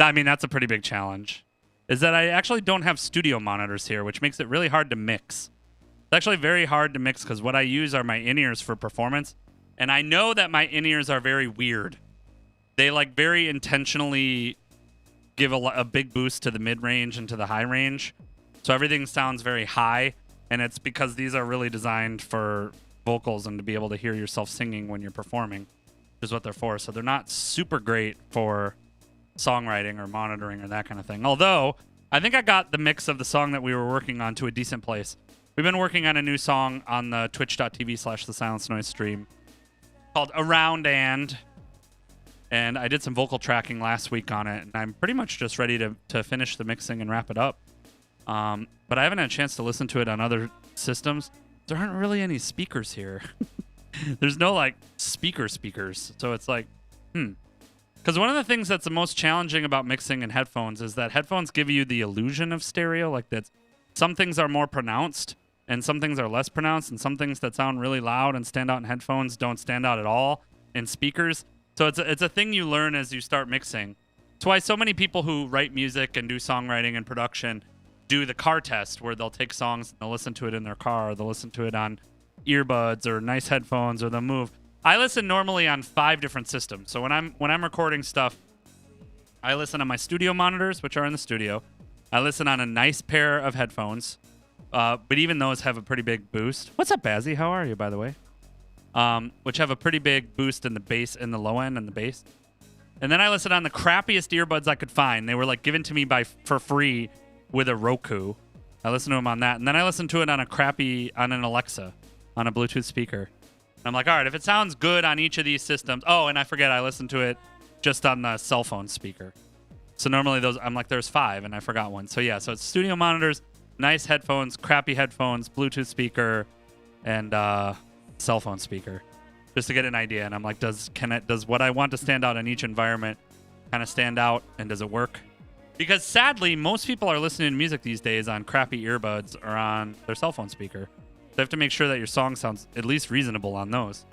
I mean, that's a pretty big challenge. Is that I actually don't have studio monitors here, which makes it really hard to mix. It's actually very hard to mix because what I use are my in-ears for performance. And I know that my in-ears are very weird. They very intentionally give a big boost to the mid-range and to the high range. So everything sounds very high. And it's because these are really designed for vocals and to be able to hear yourself singing when you're performing, which is what they're for. So they're not super great for songwriting or monitoring or that kind of thing. Although, I think I got the mix of the song that we were working on to a decent place. We've been working on a new song on the twitch.tv/the Silence Noise stream called Around and I did some vocal tracking last week on it, and I'm pretty much just ready to finish the mixing and wrap it up. But I haven't had a chance to listen to it on other systems. There aren't really any speakers here. There's no speakers. So it's because one of the things that's the most challenging about mixing in headphones is that headphones give you the illusion of stereo. Like that, some things are more pronounced and some things are less pronounced, and some things that sound really loud and stand out in headphones don't stand out at all in speakers. So it's a thing you learn as you start mixing. It's why so many people who write music and do songwriting and production do the car test, where they'll take songs and they'll listen to it in their car, or they'll listen to it on earbuds or nice headphones, or they'll move. I listen normally on 5 different systems. So when I'm recording stuff, I listen on my studio monitors, which are in the studio. I listen on a nice pair of headphones, but even those have a pretty big boost. What's up, Bazzy? How are you, by the way? Which have a pretty big boost in the bass, in the low end and the bass. And then I listen on the crappiest earbuds I could find. They were like given to me for free with a Roku. I listen to them on that, and then I listen to it on an Alexa, on a Bluetooth speaker. And I'm like, all right, if it sounds good on each of these systems. Oh, and I forget, I listen to it just on the cell phone speaker. So normally I'm like, there's 5, and I forgot one. So yeah, so it's studio monitors, nice headphones, crappy headphones, Bluetooth speaker, and cell phone speaker, just to get an idea. And I'm like, does what I want to stand out in each environment kind of stand out, and does it work? Because sadly, most people are listening to music these days on crappy earbuds or on their cell phone speaker. So you have to make sure that your song sounds at least reasonable on those.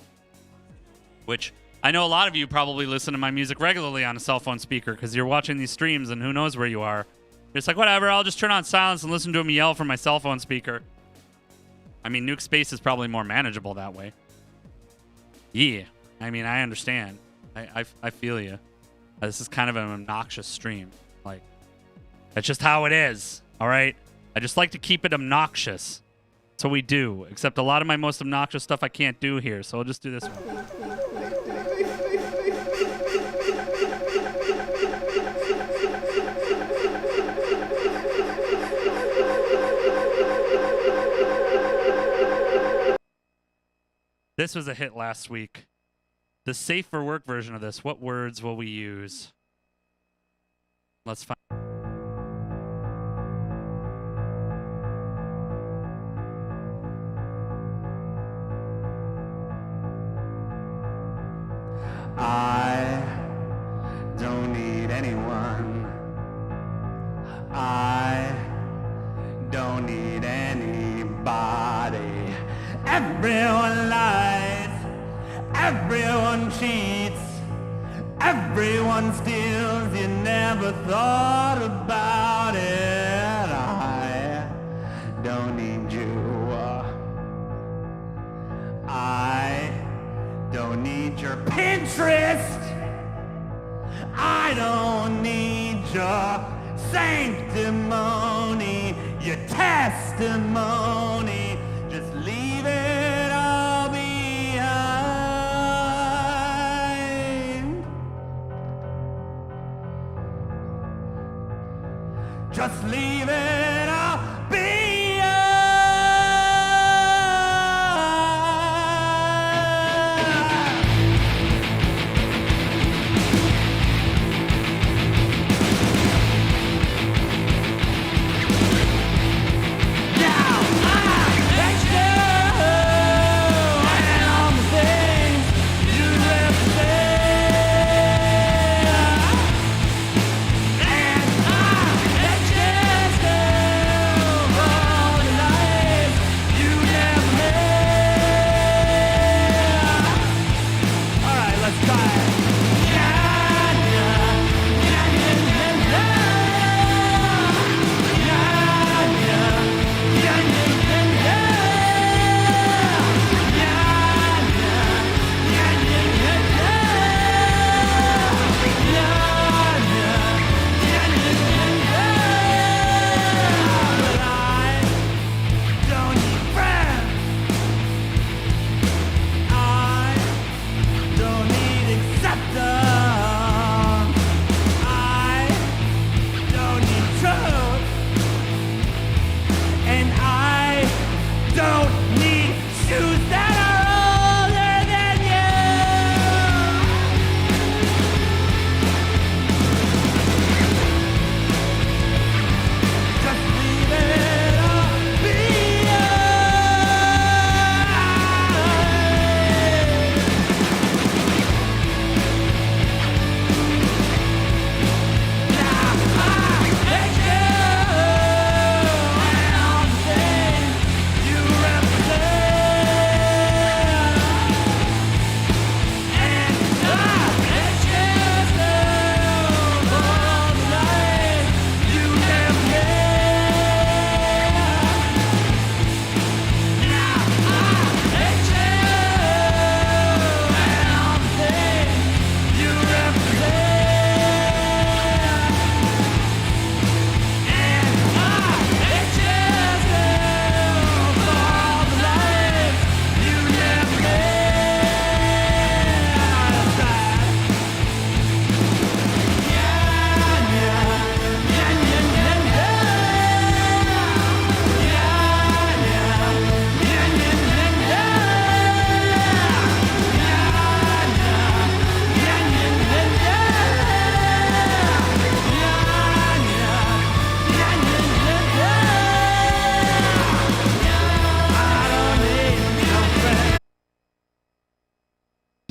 Which I know a lot of you probably listen to my music regularly on a cell phone speaker because you're watching these streams and who knows where you are. You're just like, whatever, I'll just turn on silence and listen to him yell from my cell phone speaker. I mean, Nuke Space is probably more manageable that way. Yeah, I mean, I understand. I feel you. This is kind of an obnoxious stream. Like, that's just how it is, all right? I just like to keep it obnoxious. So we do, except a lot of my most obnoxious stuff I can't do here, so I'll just do this one. This was a hit last week. The safe for work version of this, what words will we use? Let's find. I don't need anyone. I don't need anybody. Everyone lies. Everyone cheats. Everyone steals. You never thought about it. I don't need you. I don't need your Pinterest. I don't need your sanctimony, your testimony. Just leave it all behind. Just leave it all behind.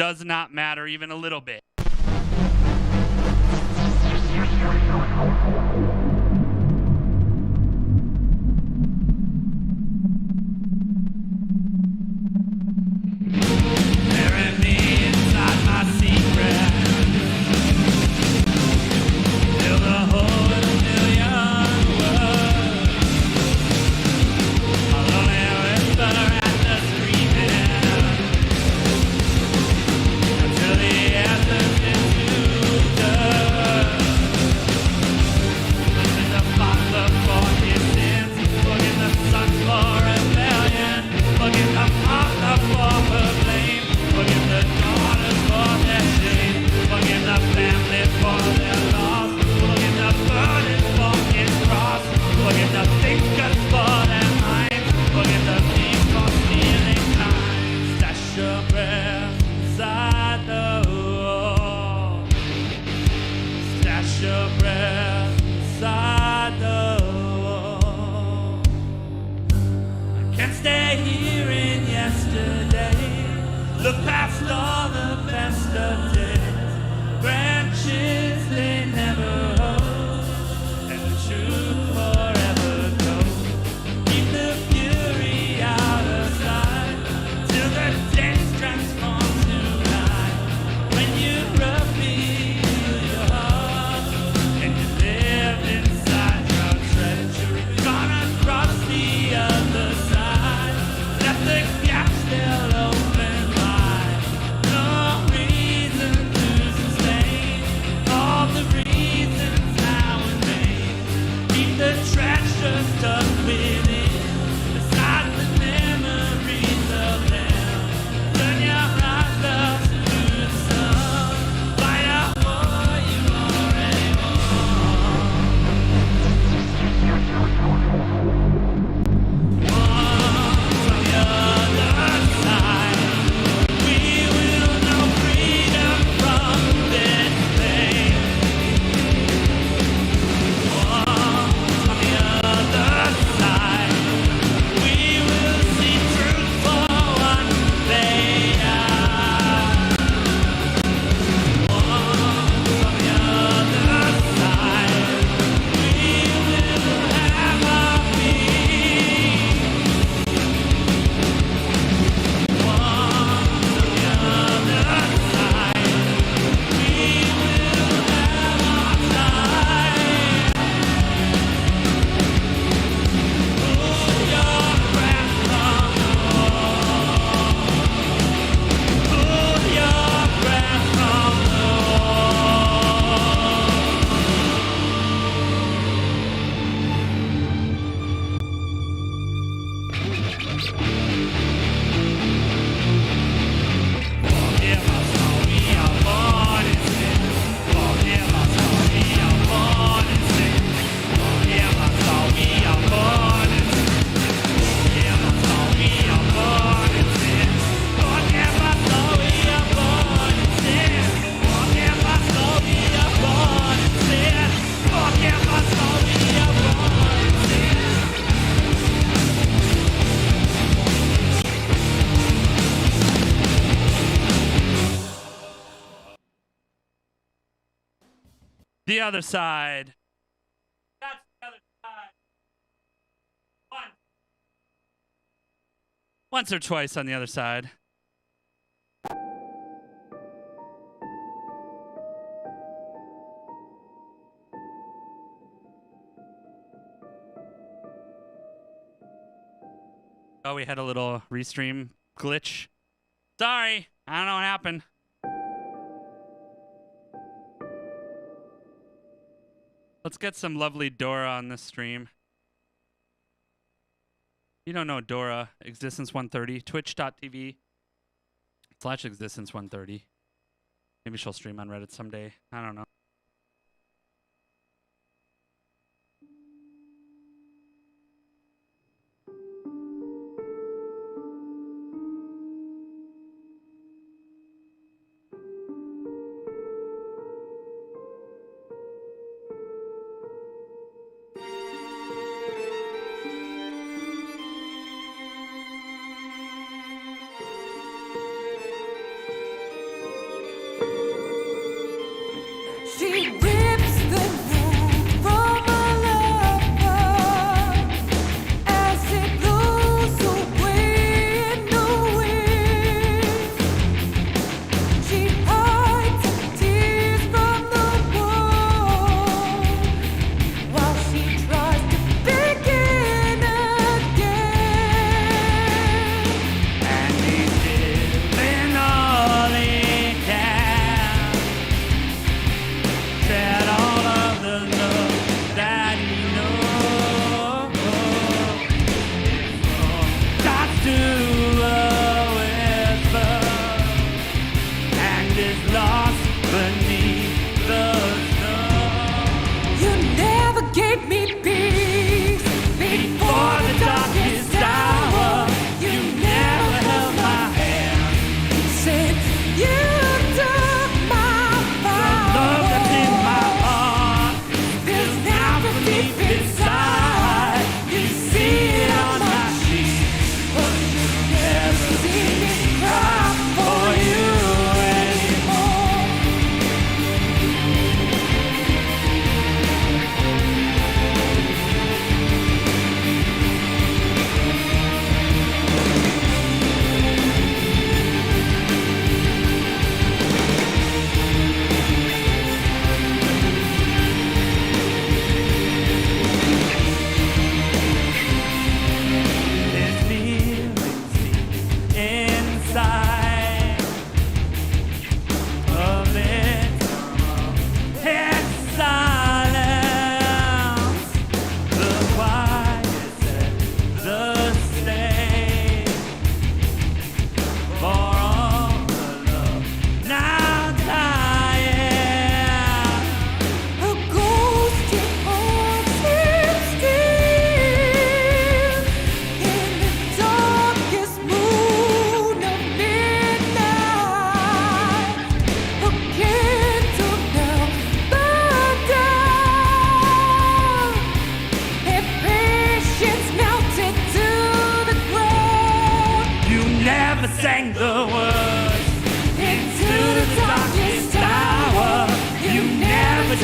does not matter even a little bit. Bury me inside my secret. Fill the hole in a million words. A lonely whisper at the screaming. Until the answer's into dirt. Listen to Father for his sins. Forgive the Son for rebellion. Forgive the Father for her blame. Forgive the daughters for their shame. Forgive the family for their loss. Forgive the burden for his cross. Forgive the thinkers for their minds. Forgive the thief for stealing time. Stash your breath inside the wall. Stash your breath inside the wall. I can't stay here in yesterday. Look past all the best of days. Branches they never hold, and the truth forever goes. Keep the fury out of sight till the days transform to night. When you roughly heal your heart and you live inside your treasury, gonna cross the other side. Let the gap still open wide. No reason to sustain all the reasons now and then. Keep the treasure stuck within, beside the memories of them. Turn your eyes up to the sun. Fight out what you already want. From the other side, we will know freedom from this pain. On the other side, we will see truth for what they are. On the other side, we will have our peace. On the other side, we will have our time. Hold your breath from the wall. Hold your breath from the Forgive us for we are born in sin. Forgive us for we are born in sin. Forgive us for we are born in sin. Forgive us for we are born in sin. Forgive us for we are born in sin. Forgive us for we are born in sin. Forgive us for we are born in sin. The other side. That's the other side. Once or twice on the other side. Oh, we had a little restream glitch. Sorry, I don't know what happened. Let's get some lovely Dora on this stream. You don't know Dora, Existence 130, twitch.tv/Existence 130. Maybe she'll stream on Reddit someday. I don't know.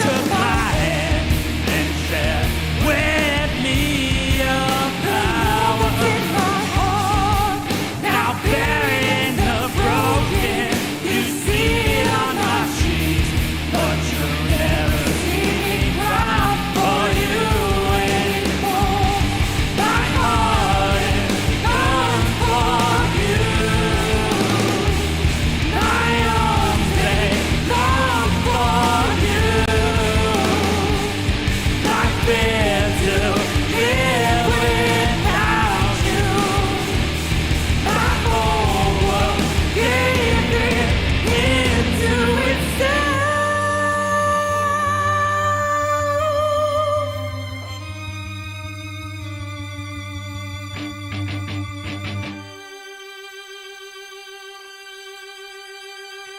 took my hand and said, with me your power. Now burying the broken, you see it on my cheeks, but you'll never see me cry for you anymore. My heart is gone for you. My arms, they long for you. I fear to live without you. My whole world gave it into itself.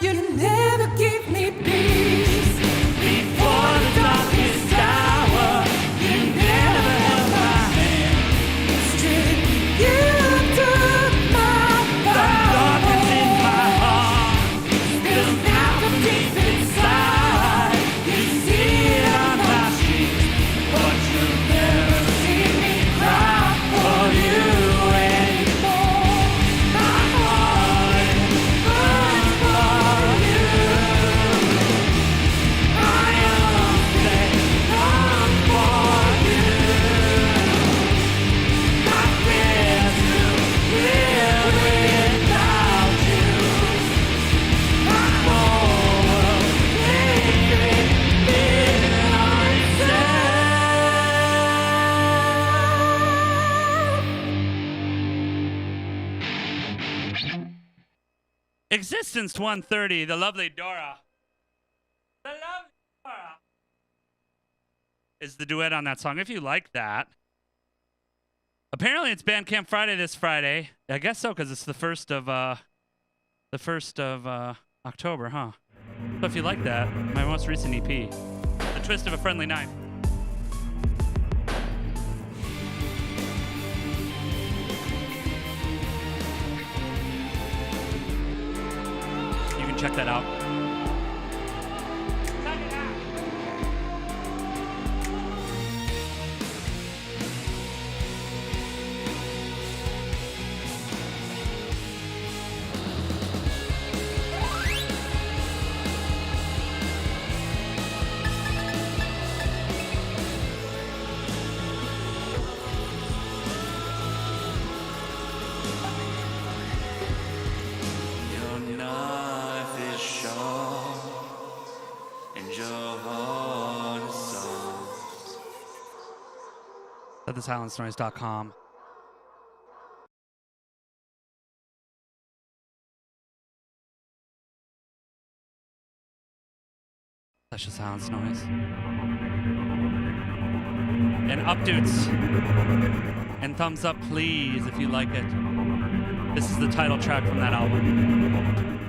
You never give me peace before the darkest hour. You never held my hand straight. You took my power. The darkness in my heart spills out from deep inside. You see it on my cheeks, but you'll never see me cry for you anymore. My heart burns for you. My arms, they long for you. I fear to live without you. My whole world gave it on itself. Existence 130, the lovely Dora. The lovely Dora is the duet on that song. If you like that. Apparently it's Bandcamp Friday this Friday. I guess so, because it's the first of October, huh? So if you like that, my most recent EP, The Twist of a Friendly Knife. You can check that out. Check it out. Your knife is sharp and your heart is soft. At thesilenceNoise.com. That's just Silence Noise. And updates and thumbs up, please, if you like it. This is the title track from that album.